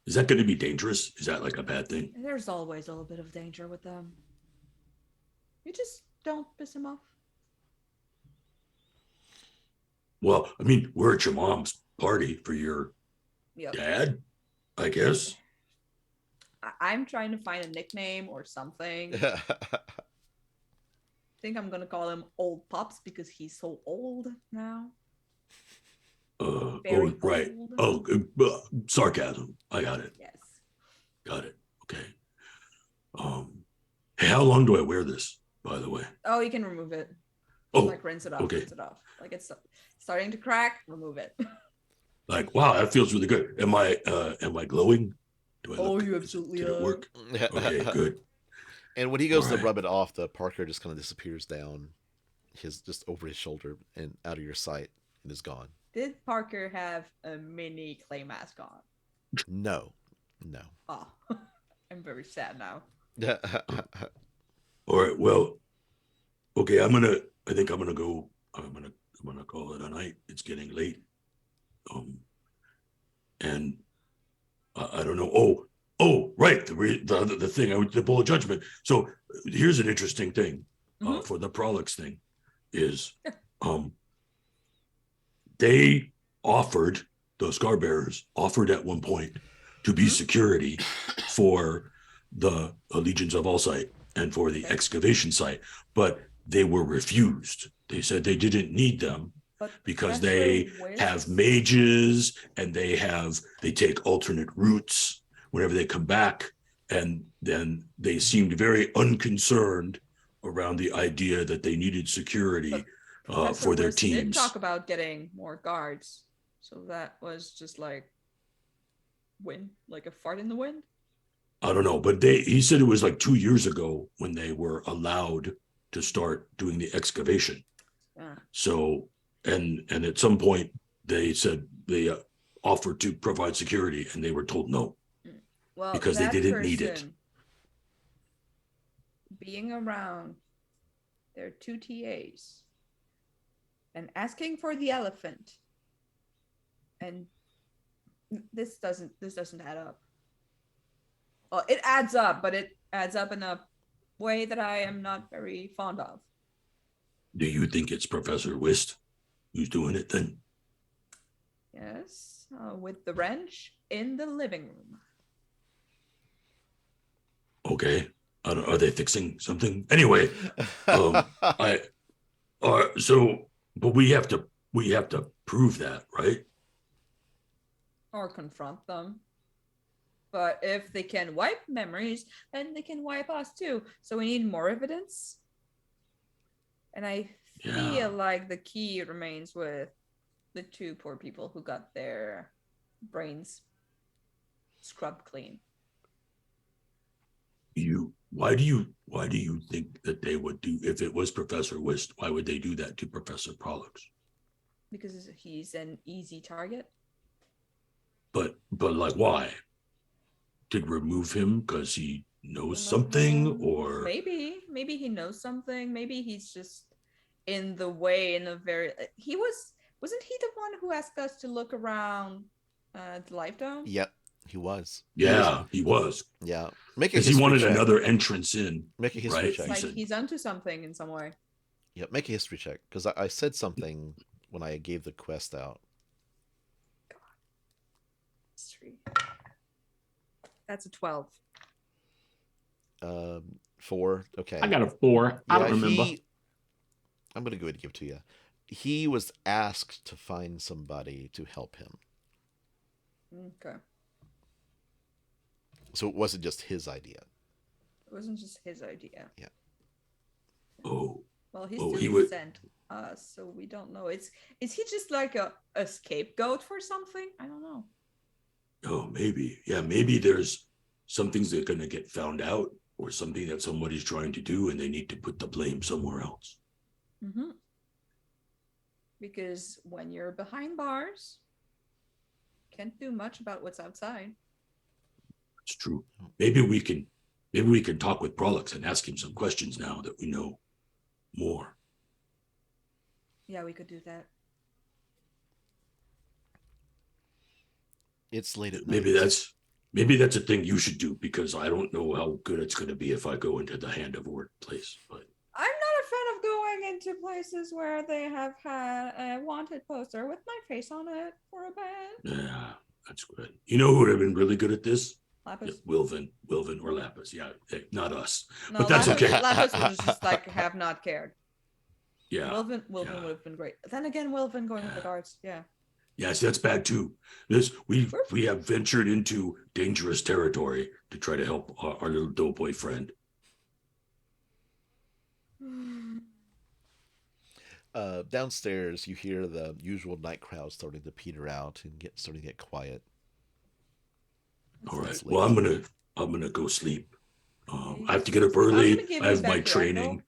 Is that going to be dangerous? Is that a bad thing? There's always a little bit of danger with them. You just don't piss him off. Well, I mean, we're at your mom's party for your dad, I guess. I'm trying to find a nickname or something. I think I'm gonna call him Old Pops because he's so old now. Right. Old. Sarcasm. I got it. Yes. Got it. Okay. Hey, how long do I wear this, by the way? Oh, you can remove it. Oh, Rinse it off. okay. Rinse it off. It's starting to crack. Remove it. Wow, that feels really good. Am I glowing? Do I look, you absolutely did it work? Okay, good. And when he goes to rub it off, the Parker just kind of disappears down just over his shoulder and out of your sight and is gone. Did Parker have a mini clay mask on? No. Oh, I'm very sad now. All right. Well, okay. I think I'm gonna go. I'm gonna call it a night. It's getting late. And I don't know. Oh, right. The thing. The Bowl of Judgment. So here's an interesting thing for the Prolix thing is they offered, the Scar Bearers offered at one point to be security for the Legions of Allsight and for the excavation site, but they were refused. They said they didn't need them because they have mages and they take alternate routes whenever they come back, and then they seemed very unconcerned around the idea that they needed security for their teams. Did talk about getting more guards, so that was just like wind, like a fart in the wind. I don't know, but he said it was like 2 years ago when they were allowed to start doing the excavation. So, and at some point they said they offered to provide security, and they were told no, because they didn't need it. Being around their 2 TAs and asking for the elephant, and this doesn't add up. Well, it adds up, but it adds up in a way that I am not very fond of. Do you think it's Professor Whist who's doing it then? Yes, with the wrench in the living room. Okay. Are they fixing something? Anyway, but we have to prove that, right? Or confront them. But if they can wipe memories, then they can wipe us too. So we need more evidence. And I feel like the key remains with the 2 poor people who got their brains scrubbed clean. Why do you think that they would do, if it was Professor Whist, why would they do that to Professor Prolix? Because he's an easy target. But like, why? To remove him because he knows something, or maybe he knows something. Maybe he's just in the way, in a very. Wasn't he the one who asked us to look around the Life Dome? Yep, he was. Yeah, he was. Yeah, because he wanted another entrance in. Make a history check. It's like he's onto something in some way. Yep, make a history check, because I said something when I gave the quest out. God. History. That's a 12. 4. Okay. I got a 4. I don't remember. I'm going to go ahead and give it to you. He was asked to find somebody to help him. Okay. So it wasn't just his idea. It wasn't just his idea. Yeah. Oh. Well, he's still sent us, so we don't know. Is he just like a scapegoat for something? I don't know. Oh, maybe. Yeah, maybe there's some things that are going to get found out, or something that somebody's trying to do, and they need to put the blame somewhere else. Mm-hmm. Because when you're behind bars, can't do much about what's outside. It's true. Maybe we can talk with Prolix and ask him some questions now that we know more. Yeah, we could do that. It's late at night. Maybe that's a thing you should do, because I don't know how good it's going to be if I go into the Hand of Ord place. But I'm not a fan of going into places where they have had a wanted poster with my face on it for a band. Yeah, that's good. You know who would have been really good at this? Laphus. Yeah, Wilvan or Laphus. Yeah, not us. No, but that's okay. Laphus would just like have not cared. Yeah. Wilvan would have been great. Then again, Wilvan going with the guards. Yeah. Yes, that's bad too. We have ventured into dangerous territory to try to help our little doughboy friend. Downstairs, you hear the usual night crowd starting to peter out and starting to get quiet. All right. Well, I'm gonna go sleep. I have to get up early. I have my training.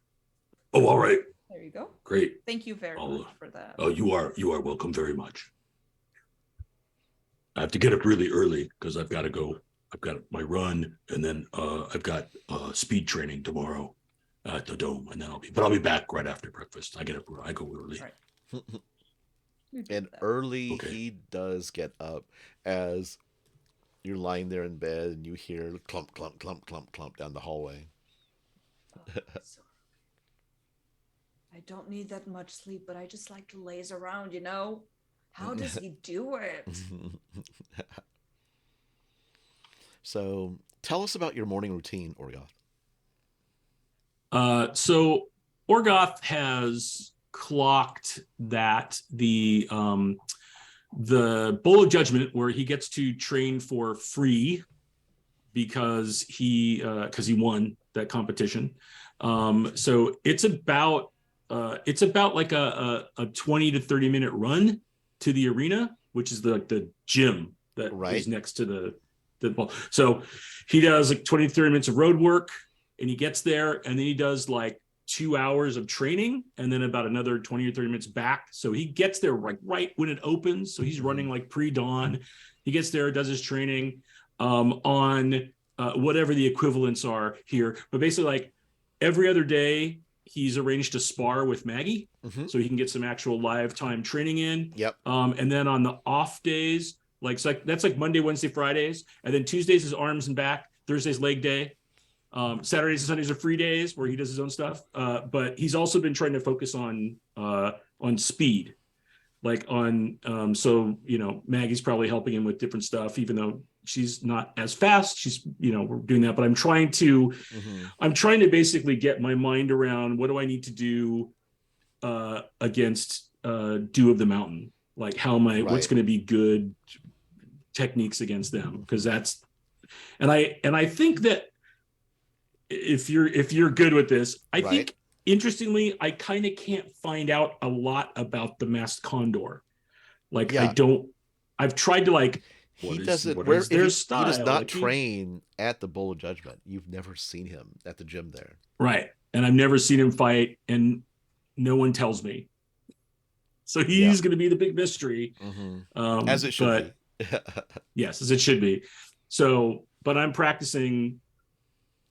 Oh, all right. There you go. Great. Thank you very much for that. Oh, you are welcome very much. I have to get up really early because I've got to go. I've got my run, and then I've got speed training tomorrow at the Dome, and then I'll be back right after breakfast. I go early. Right. And early, he does get up as you're lying there in bed, and you hear clump, clump, clump, clump, clump down the hallway. I don't need that much sleep, but I just like to laze around, you know? How does he do it? So tell us about your morning routine, Orgoth. So Orgoth has clocked that the Bowl of Judgment, where he gets to train for free because he won that competition. So it's about like a 20 to 30 minute run to the arena, which is the gym that is next to the ball. So he does like 20 to 30 minutes of road work, and he gets there, and then he does like 2 hours of training, and then about another 20 or 30 minutes back. So he gets there right when it opens. So he's running like pre-dawn. He gets there, does his training on whatever the equivalents are here. But basically, like every other day, he's arranged to spar with Maggie, so he can get some actual live time training in. Yep. And then on the off days, that's like Monday, Wednesday, Fridays, and then Tuesdays is arms and back. Thursday's leg day. Saturdays and Sundays are free days where he does his own stuff. But he's also been trying to focus on speed, like so Maggie's probably helping him with different stuff, even though she's not as fast. She's we're doing that, but I'm trying to basically get my mind around what do I need to do against Dew of the Mountain, like how am I what's going to be good techniques against them, because that's and I think that if you're good with this, I think interestingly, I kind of can't find out a lot about the masked condor. Like I've tried to like. He doesn't. He does not train at the Bowl of Judgment. You've never seen him at the gym there, right? And I've never seen him fight, and no one tells me. So he's going to be the big mystery, as it should be. Yes, as it should be. So, but I'm practicing.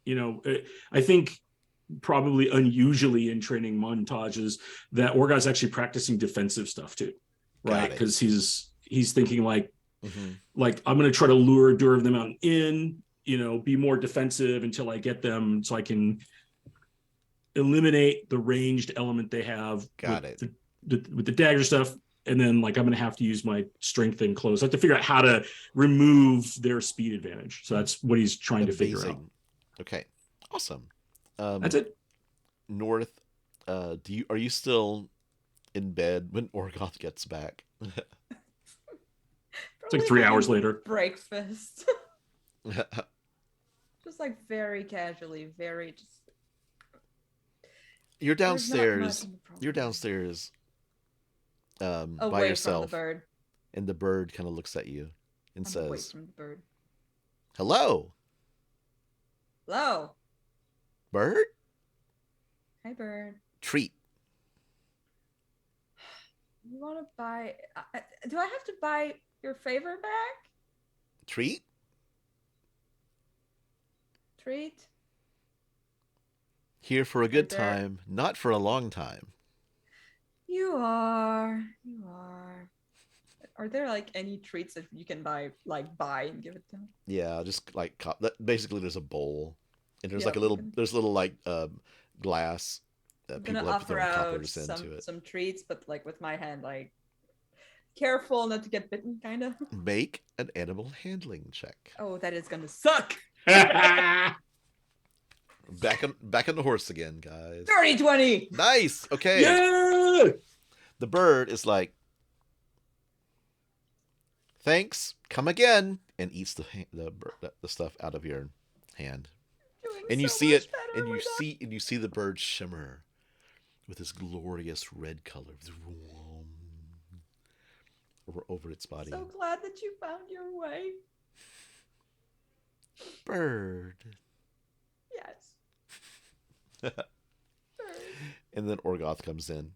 I think probably unusually in training montages that Orgoth's actually practicing defensive stuff too, right? Because he's thinking like I'm going to try to lure Dew of the Mountain in, be more defensive until I get them, so I can eliminate the ranged element they have. With the dagger stuff, and then like I'm going to have to use my strength and close. I have to figure out how to remove their speed advantage. So that's what he's trying to figure out. Okay, awesome. That's it. North, are you still in bed when Orgoth gets back? It's like 3 hours later. Breakfast. Just like very casually, very just. You're downstairs. By yourself. From the bird. And the bird kind of looks at you and says, away from the bird. Hello. Hello. Bird? Hi, bird. Treat. You want to buy... do I have to buy your favor back? Treat? Treat? Here for a good time, not for a long time. You are. Are there like any treats that you can buy and give it to them? Yeah, just like basically there's a bowl, and there's like a little like glass that people have to throw coppers into it. Some treats, but like with my hand, like careful not to get bitten, kind of. Make an animal handling check. Oh, that is gonna suck. Back on the horse again, guys. 30-20. Nice. Okay. Yeah. The bird is like, thanks. Come again, and eats the stuff out of your hand. And you see it, and you see the bird shimmer with this glorious red color over its body. So glad that you found your way. Bird. Yes. And then Orgoth comes in.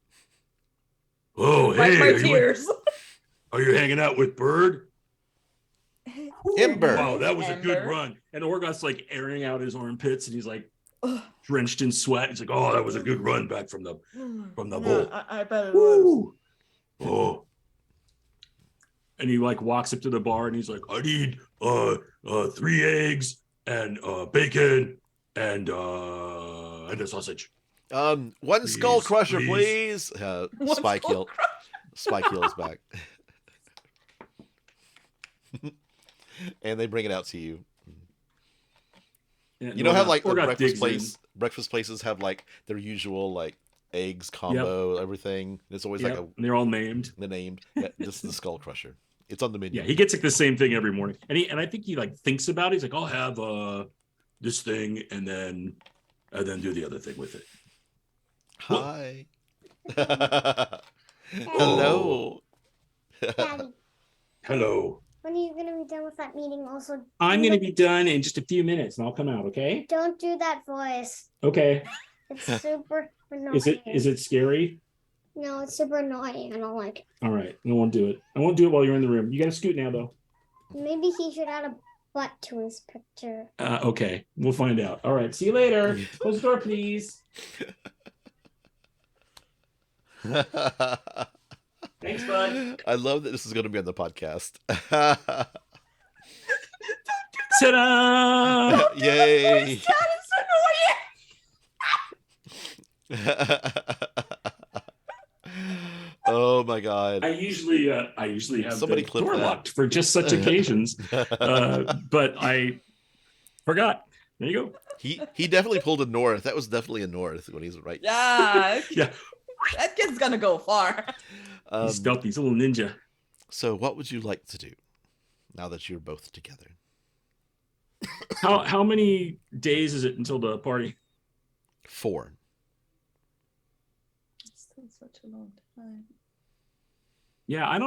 Oh, hey. My tears. Are you hanging out with Bird? Ember. Wow, that was a good run. And Orgoth's like airing out his armpits, and he's like drenched in sweat. He's like, "Oh, that was a good run back from the bowl." I bet it was. Oh. And he like walks up to the bar, and he's like, I need 3 eggs and bacon and a sausage. One Skullcrusher, please. Spike yells back. And they bring it out to you. Yeah, You know how like the Orgoth digs in. breakfast places have like their usual like eggs Yep. combo, everything. It's always like And they're all named. the named. Yeah, this is the Skullcrusher. It's on the menu. Yeah, he gets like the same thing every morning, and I think he like thinks about it. He's like, I'll have this thing, and then do the other thing with it. Hi. Hello. Daddy, Hello. when are you going to be done with that meeting? Also, I'm going to be done in just a few minutes, and I'll come out. Okay. don't do that voice. Okay. It's super annoying. Is it scary? No, it's super annoying. I don't like it. All right. I won't do it. I won't do it while you're in the room. You got to scoot now, though. Maybe he should add a butt to his picture. Okay. We'll find out. All right. See you later. Close the door, please. Thanks, bud. I love that this is going to be on the podcast. Ta-da! Yay! Oh my god! I usually have Somebody the clip door that. locked for just such occasions, but I forgot. There you go. He definitely pulled a north. That was definitely a north when he's right. Yeah. Yeah. That kid's gonna go far. He's stealthy. He's a little ninja. So, what would you like to do now that you're both together? How many days is it until the party? 4. It's still such a long time. Yeah, I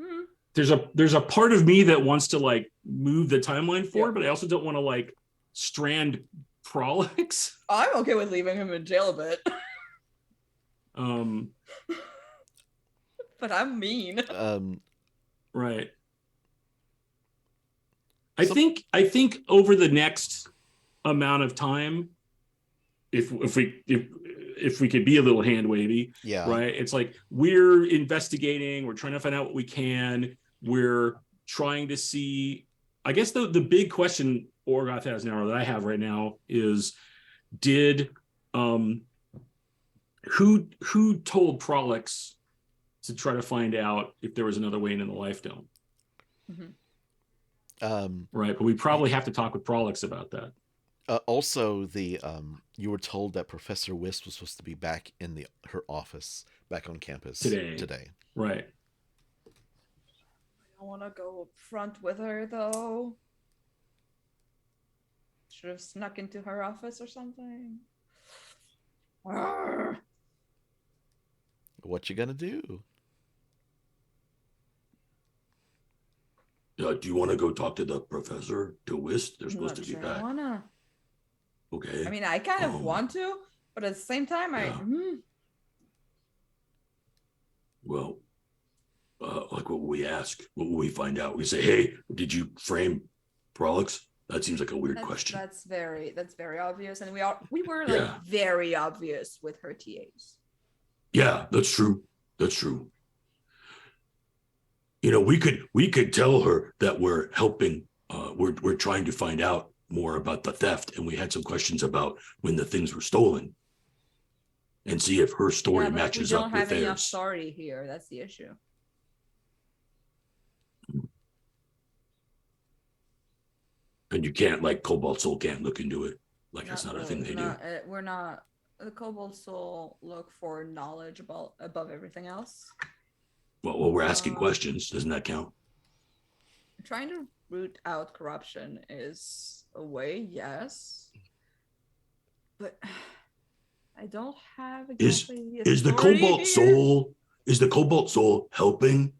Hmm. there's a part of me that wants to like move the timeline forward, Yeah. but I also don't want to like strand Prolix. I'm okay with leaving him in jail a bit, but I'm mean. Right. I think over the next amount of time, if we could be a little hand wavy, Yeah. right? It's like we're investigating, we're trying to find out what we can, we're trying to see. I guess the big question Orgoth has now, or that I have right now, is did who told Prolix to try to find out if there was another way into the Life Dome? Right, but we probably have to talk with Prolix about that. Also, you were told that Professor Wisp was supposed to be back in her office, back on campus today. Right. I want to go up front with her though. Should have snuck into her office or something. Arrgh. What you gonna do? Do you want to go talk to the professor, to Wisp? They're I'm supposed not to be sure I back. wanna. Okay. I mean, I kind of want to, but at the same time, Yeah. Well, like what will we ask? What will we find out? We say, hey, did you frame Prolix? That seems like a weird question. That's very obvious, and we were like Yeah. very obvious with her TAs. Yeah, that's true. That's true. You know, we could tell her that we're helping. We're trying to find out more about the theft, and we had some questions about when the things were stolen, and see if her story Yeah, but matches we up don't with have enough theirs. story here. That's the issue. And you can't, like, Cobalt Soul can't look into it. Like, that's not a thing they do. We're not. The Cobalt Soul look for knowledge above everything else. Well, we're asking questions. Doesn't that count? Trying to root out corruption is a way, yes. But I don't have exactly Is the authority Cobalt here. Soul helping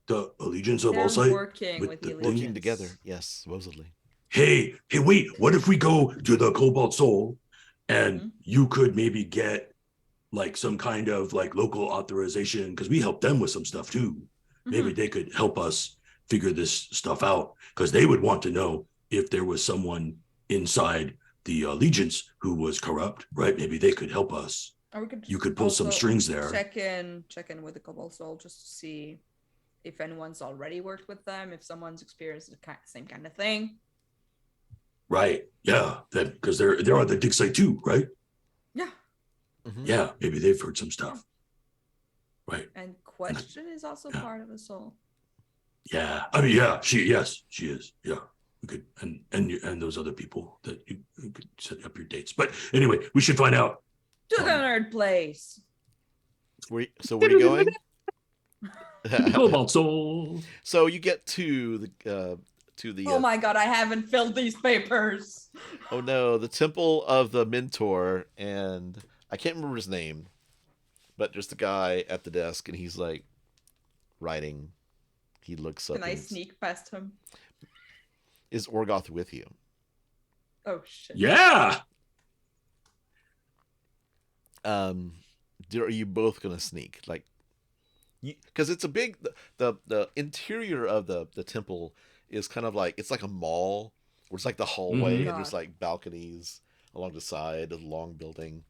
the Allegiance of They're Allsight working with the Working Allegiance. together, yes, supposedly. Hey, wait, what if we go to the Cobalt Soul and you could maybe get like some kind of like local authorization, because we helped them with some stuff too. Maybe they could help us figure this stuff out, because they would want to know if there was someone inside the Allegiance who was corrupt, right? Maybe they could help us. Or we could You could pull some also strings there. Check in with the Cobalt Soul just to see if anyone's already worked with them, if someone's experienced the same kind of thing. Right. Yeah. That because they're on the dig site too, right? Yeah. Yeah. Maybe they've heard some stuff. Right. And question is also part of the soul. Yeah, I mean, yeah, she is. Yeah, we could, and those other people that you could set up your dates. But anyway, we should find out. To the nerd place. So where are you going? Cobalt Soul. So you get to the Oh my god, I haven't filled these papers. oh no, the temple of the mentor, and I can't remember his name, but there's the guy at the desk, and he's like writing. He looks up. Can I sneak past him? Is Orgoth with you? Oh shit. Yeah. Are you both gonna sneak? Like, because it's a big the interior of the temple is kind of like, it's like a mall where it's like the hallway and there's like balconies along the side of the long building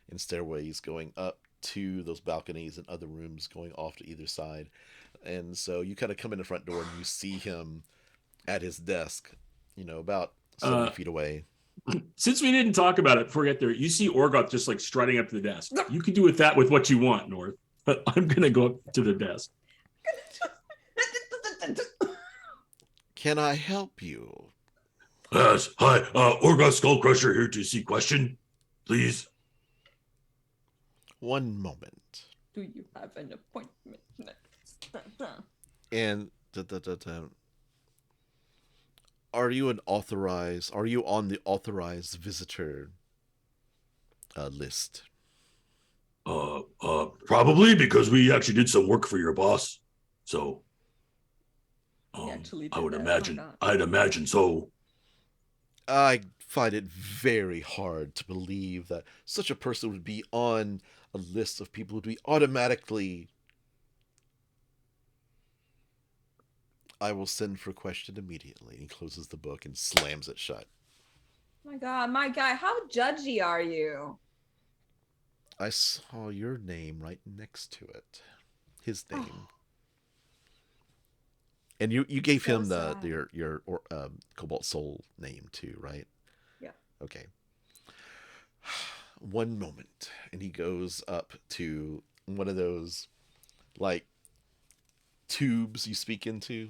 and stairways going up to those balconies and other rooms going off to either side. And so you kind of come in the front door and you see him at his desk, about 70 feet away. Since we didn't talk about it before we get there, you see Orgoth just like strutting up to the desk. You can do with that with what you want, North. But I'm gonna go up to the desk. Can I help you? Yes, hi, Orgoth Skullcrusher here to see question, please. One moment. Do you have an appointment next? And are you on the authorized visitor list? Probably because we actually did some work for your boss. So, I would imagine. I'd imagine so. I find it very hard to believe that such a person would be on a list of people who would be automatically. I will send for question immediately. He closes the book and slams it shut. My god, my guy, how judgy are you? I saw your name right next to it. His name. And you gave So him sad. your Cobalt Soul name too, right? Yeah. Okay. One moment, and he goes up to one of those like tubes you speak into.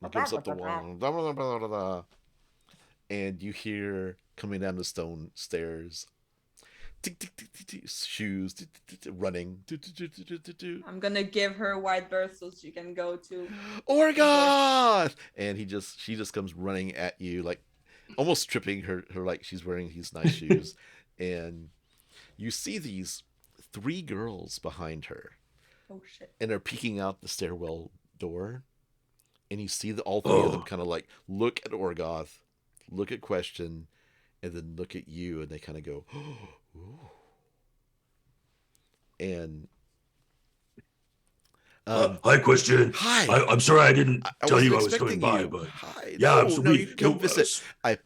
It goes up the wall, and you hear coming down the stone stairs, tick, tick, tick, tick, tick, shoes running. I'm gonna give her wide berth so she can go to Orgoth! And she just comes running at you, like almost tripping her like she's wearing these nice shoes. And you see these 3 girls behind her. Oh shit. And they're peeking out the stairwell door. And you see all 3 of them kind of like look at Orgoth, look at Question, and then look at you, and they kind of go, ooh. And hi, Question. Hi. I'm sorry I didn't tell you I was expecting coming by, you. but Hi. yeah, No, you come visit. I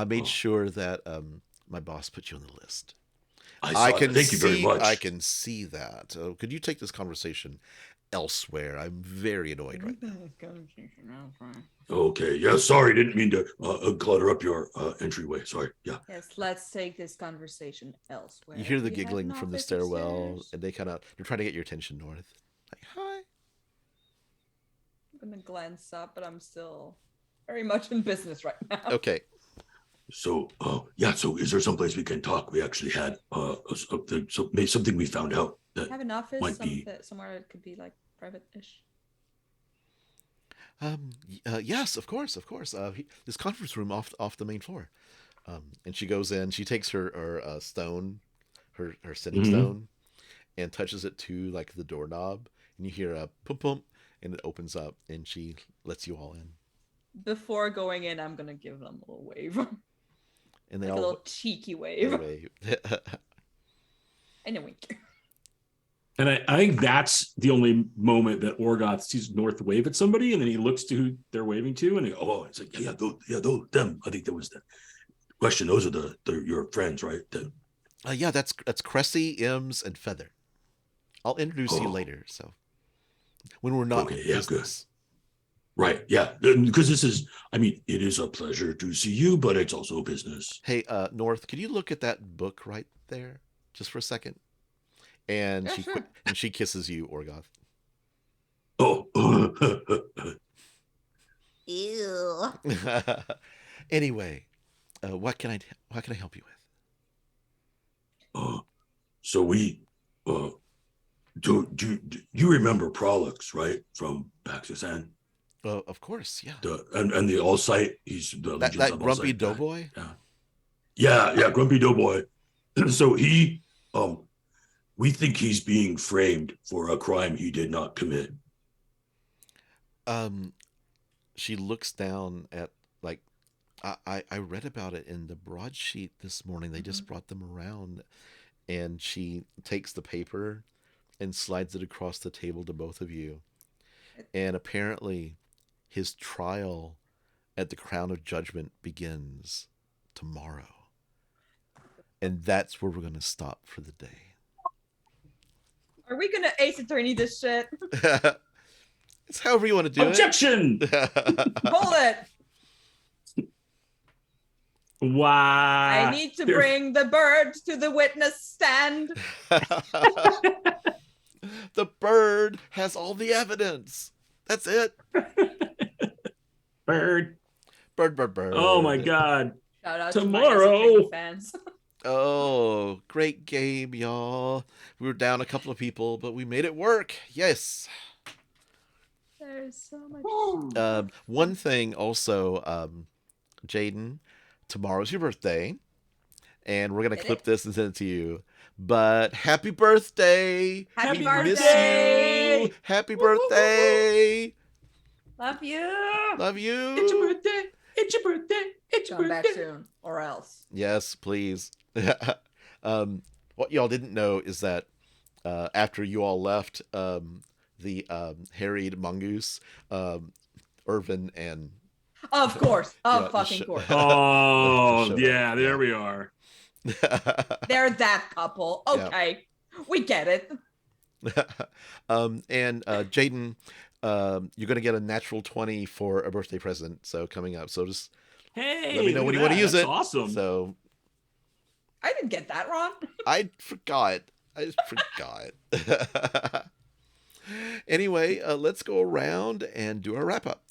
made Oh. sure that my boss put you on the list. I can thank you very much. I can see that. Could you take this conversation elsewhere? I'm very annoyed right now. Okay, yeah, sorry, didn't mean to clutter up your entryway. Sorry, yeah. Yes, let's take this conversation elsewhere. You hear the We have giggling an from the office stairwell, upstairs. and they're trying to get your attention, North. Like, hi. I'm gonna glance up, but I'm still very much in business right now. Okay. So, so is there someplace we can talk? We actually had something we found out that Have an office might be. somewhere it could be like private-ish. Yes, of course. This conference room off the main floor. And she goes in. She takes her stone, her sitting stone, and touches it to like the doorknob. And you hear a pump pump, and it opens up, and she lets you all in. Before going in, I'm gonna give them a little wave. And they like all a little cheeky wave. wave. And a wink. And I think that's the only moment that Orgoth sees North wave at somebody, and then he looks to who they're waving to, and he goes, It's like those, them. I think that was the question. Those are your friends, right? Yeah, that's Cressy, Ems, and Feather. I'll introduce you later. So when we're not in business. Right. Yeah. Because it is a pleasure to see you, but it's also business. Hey, North, could you look at that book right there, just for a second? And Yeah, sure. and she kisses you, Orgoth. Oh, Ew. Anyway, what can I help you so we do you remember Prolix, right, from Baxter's? with? Of course, yeah. And the All Sight, he's the Legions That of All grumpy Sight guy. doughboy. Yeah, Grumpy Doughboy. So he, we think he's being framed for a crime he did not commit. She looks down at like I read about it in the broadsheet this morning. They just brought them around, and she takes the paper and slides it across the table to both of you. And apparently, his trial at the Crown of Judgment begins tomorrow. And that's where we're going to stop for the day. Are we gonna ace attorney this shit? It's however you want to do Objection! it. Hold it. Wow. I need to bring the bird to the witness stand. The bird has all the evidence. That's it. Bird. Bird. Oh my God. Shout out Tomorrow. to my Ace Attorney fans. Oh, great game, y'all. We were down a couple of people, but we made it work. Yes. There's so much. One thing also, Jaiden, tomorrow's your birthday, and we're going to clip this and send it to you. But happy birthday. Happy We birthday. miss you. Happy birthday. Love you. Love you. It's your birthday. It's your birthday. It's your Come back birthday. soon, or else. Yes, please. What y'all didn't know is that after you all left, the harried mongoose, Irvin and Of course. Of Yeah, fucking course. Oh, Shut yeah, up. there Yeah. we are. They're that couple. Okay. We get it. And Jaiden, you're gonna get a natural 20 for a birthday present. So coming up. So just Hey, let me know look when at you want to that. use That's it. Awesome. So I didn't get that wrong. I forgot. Anyway, let's go around and do our wrap up.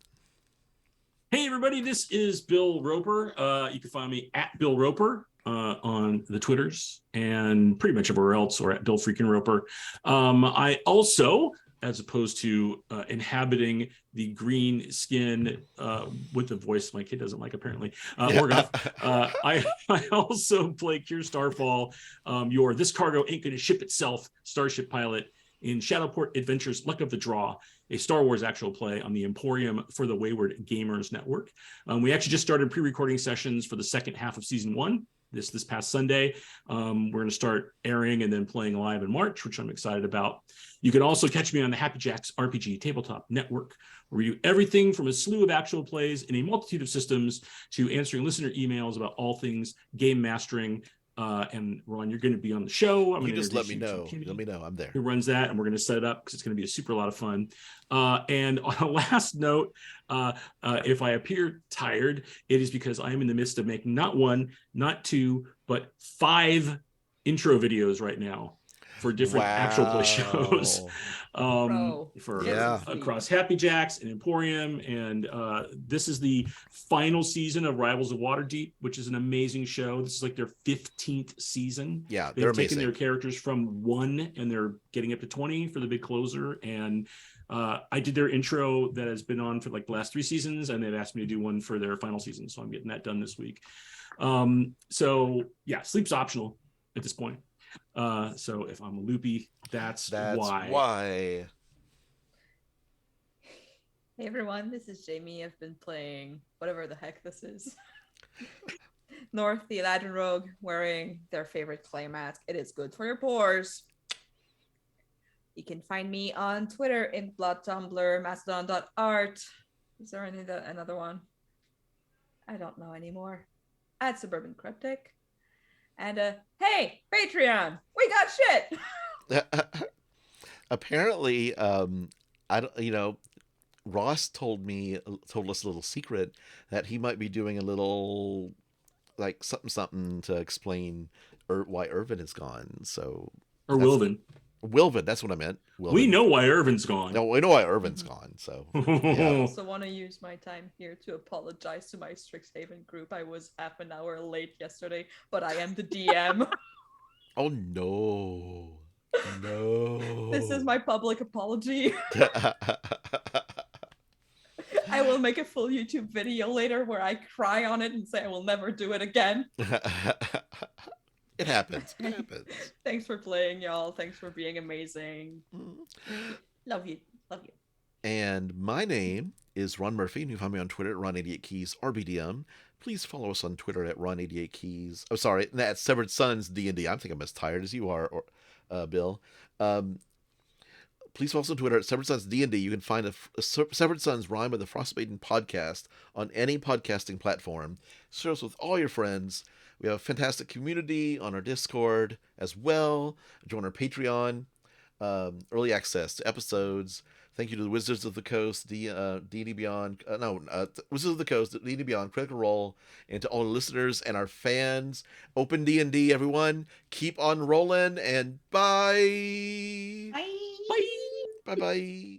Hey, everybody, this is Bill Roper. You can find me at Bill Roper on the Twitters and pretty much everywhere else, or at Bill freaking Roper. I also, as opposed to inhabiting the green skin with the voice my kid doesn't like, apparently, Orgoth, I also play Kier Starfall, your This Cargo Ain't Gonna Ship Itself starship pilot in Shadowport Adventures Luck of the Draw, a Star Wars actual play on the Emporium for the Wayward Gamers Network. We actually just started pre-recording sessions for the second half of season 1 this past Sunday. We're going to start airing and then playing live in March, which I'm excited about. You can also catch me on the Happy Jacks RPG Tabletop Network, where we do everything from a slew of actual plays in a multitude of systems to answering listener emails about all things game mastering. And Ron, you're going to be on the show. I'm You going to just let me introduce know. you to Kimmy, Let me know. I'm there. who runs that, and we're going to set it up because it's going to be a super lot of fun. And on a last note, if I appear tired, it is because I am in the midst of making not one, not two, but 5 intro videos right now for different actual play shows. Bro. Yeah. Across Happy Jacks and Emporium. And this is the final season of Rivals of Waterdeep, which is an amazing show. This is like their 15th season. Yeah, They've they're taken amazing. their characters from 1 and they're getting up to 20 for the big closer. And I did their intro that has been on for like the last 3 seasons, and they've asked me to do one for their final season. So I'm getting that done this week. So yeah, sleep's optional at this point. So if I'm loopy, that's why. Hey everyone, this is Jaime. I've been playing whatever the heck this is. North, the Eladrin Rogue, wearing their favorite clay mask. It is good for your pores. You can find me on Twitter, Inkblot, Tumblr, Mastodon.art. Is there another one? I don't know anymore. At Suburban Cryptic. And hey, Patreon, we got shit. Apparently, I don't. Ross told us a little secret that he might be doing a little like something to explain why Irvin is gone. So Or Wilvan. Wilvan, that's what I meant. Wilvan. We know why Irvin's gone. No, we know why Irvin's gone. So I yeah. also want to use my time here to apologize to my Strixhaven group. I was half an hour late yesterday, but I am the DM. Oh no, no. This is my public apology. I will make a full YouTube video later where I cry on it and say I will never do it again. It happens. It happens. Thanks for playing, y'all. Thanks for being amazing. Love you. Love you. And my name is Ron Murphy, and you can find me on Twitter at Ron88Keys RBDM. Please follow us on Twitter at Ron88Keys. Oh, sorry, that's Severed Sons D&D. I think I'm as tired as you are, Bill. Please follow us on Twitter at Severed Sons D&D. You can find a Severed Sons Rhyme of the Frostmaiden podcast on any podcasting platform. Share us with all your friends. We have a fantastic community on our Discord as well. Join our Patreon. Early access to episodes. Thank you to the Wizards of the Coast, D&D Beyond, Wizards of the Coast, D&D Beyond, Critical Role, and to all the listeners and our fans. Open D&D, everyone. Keep on rolling, and bye. Bye. Bye. Bye-bye.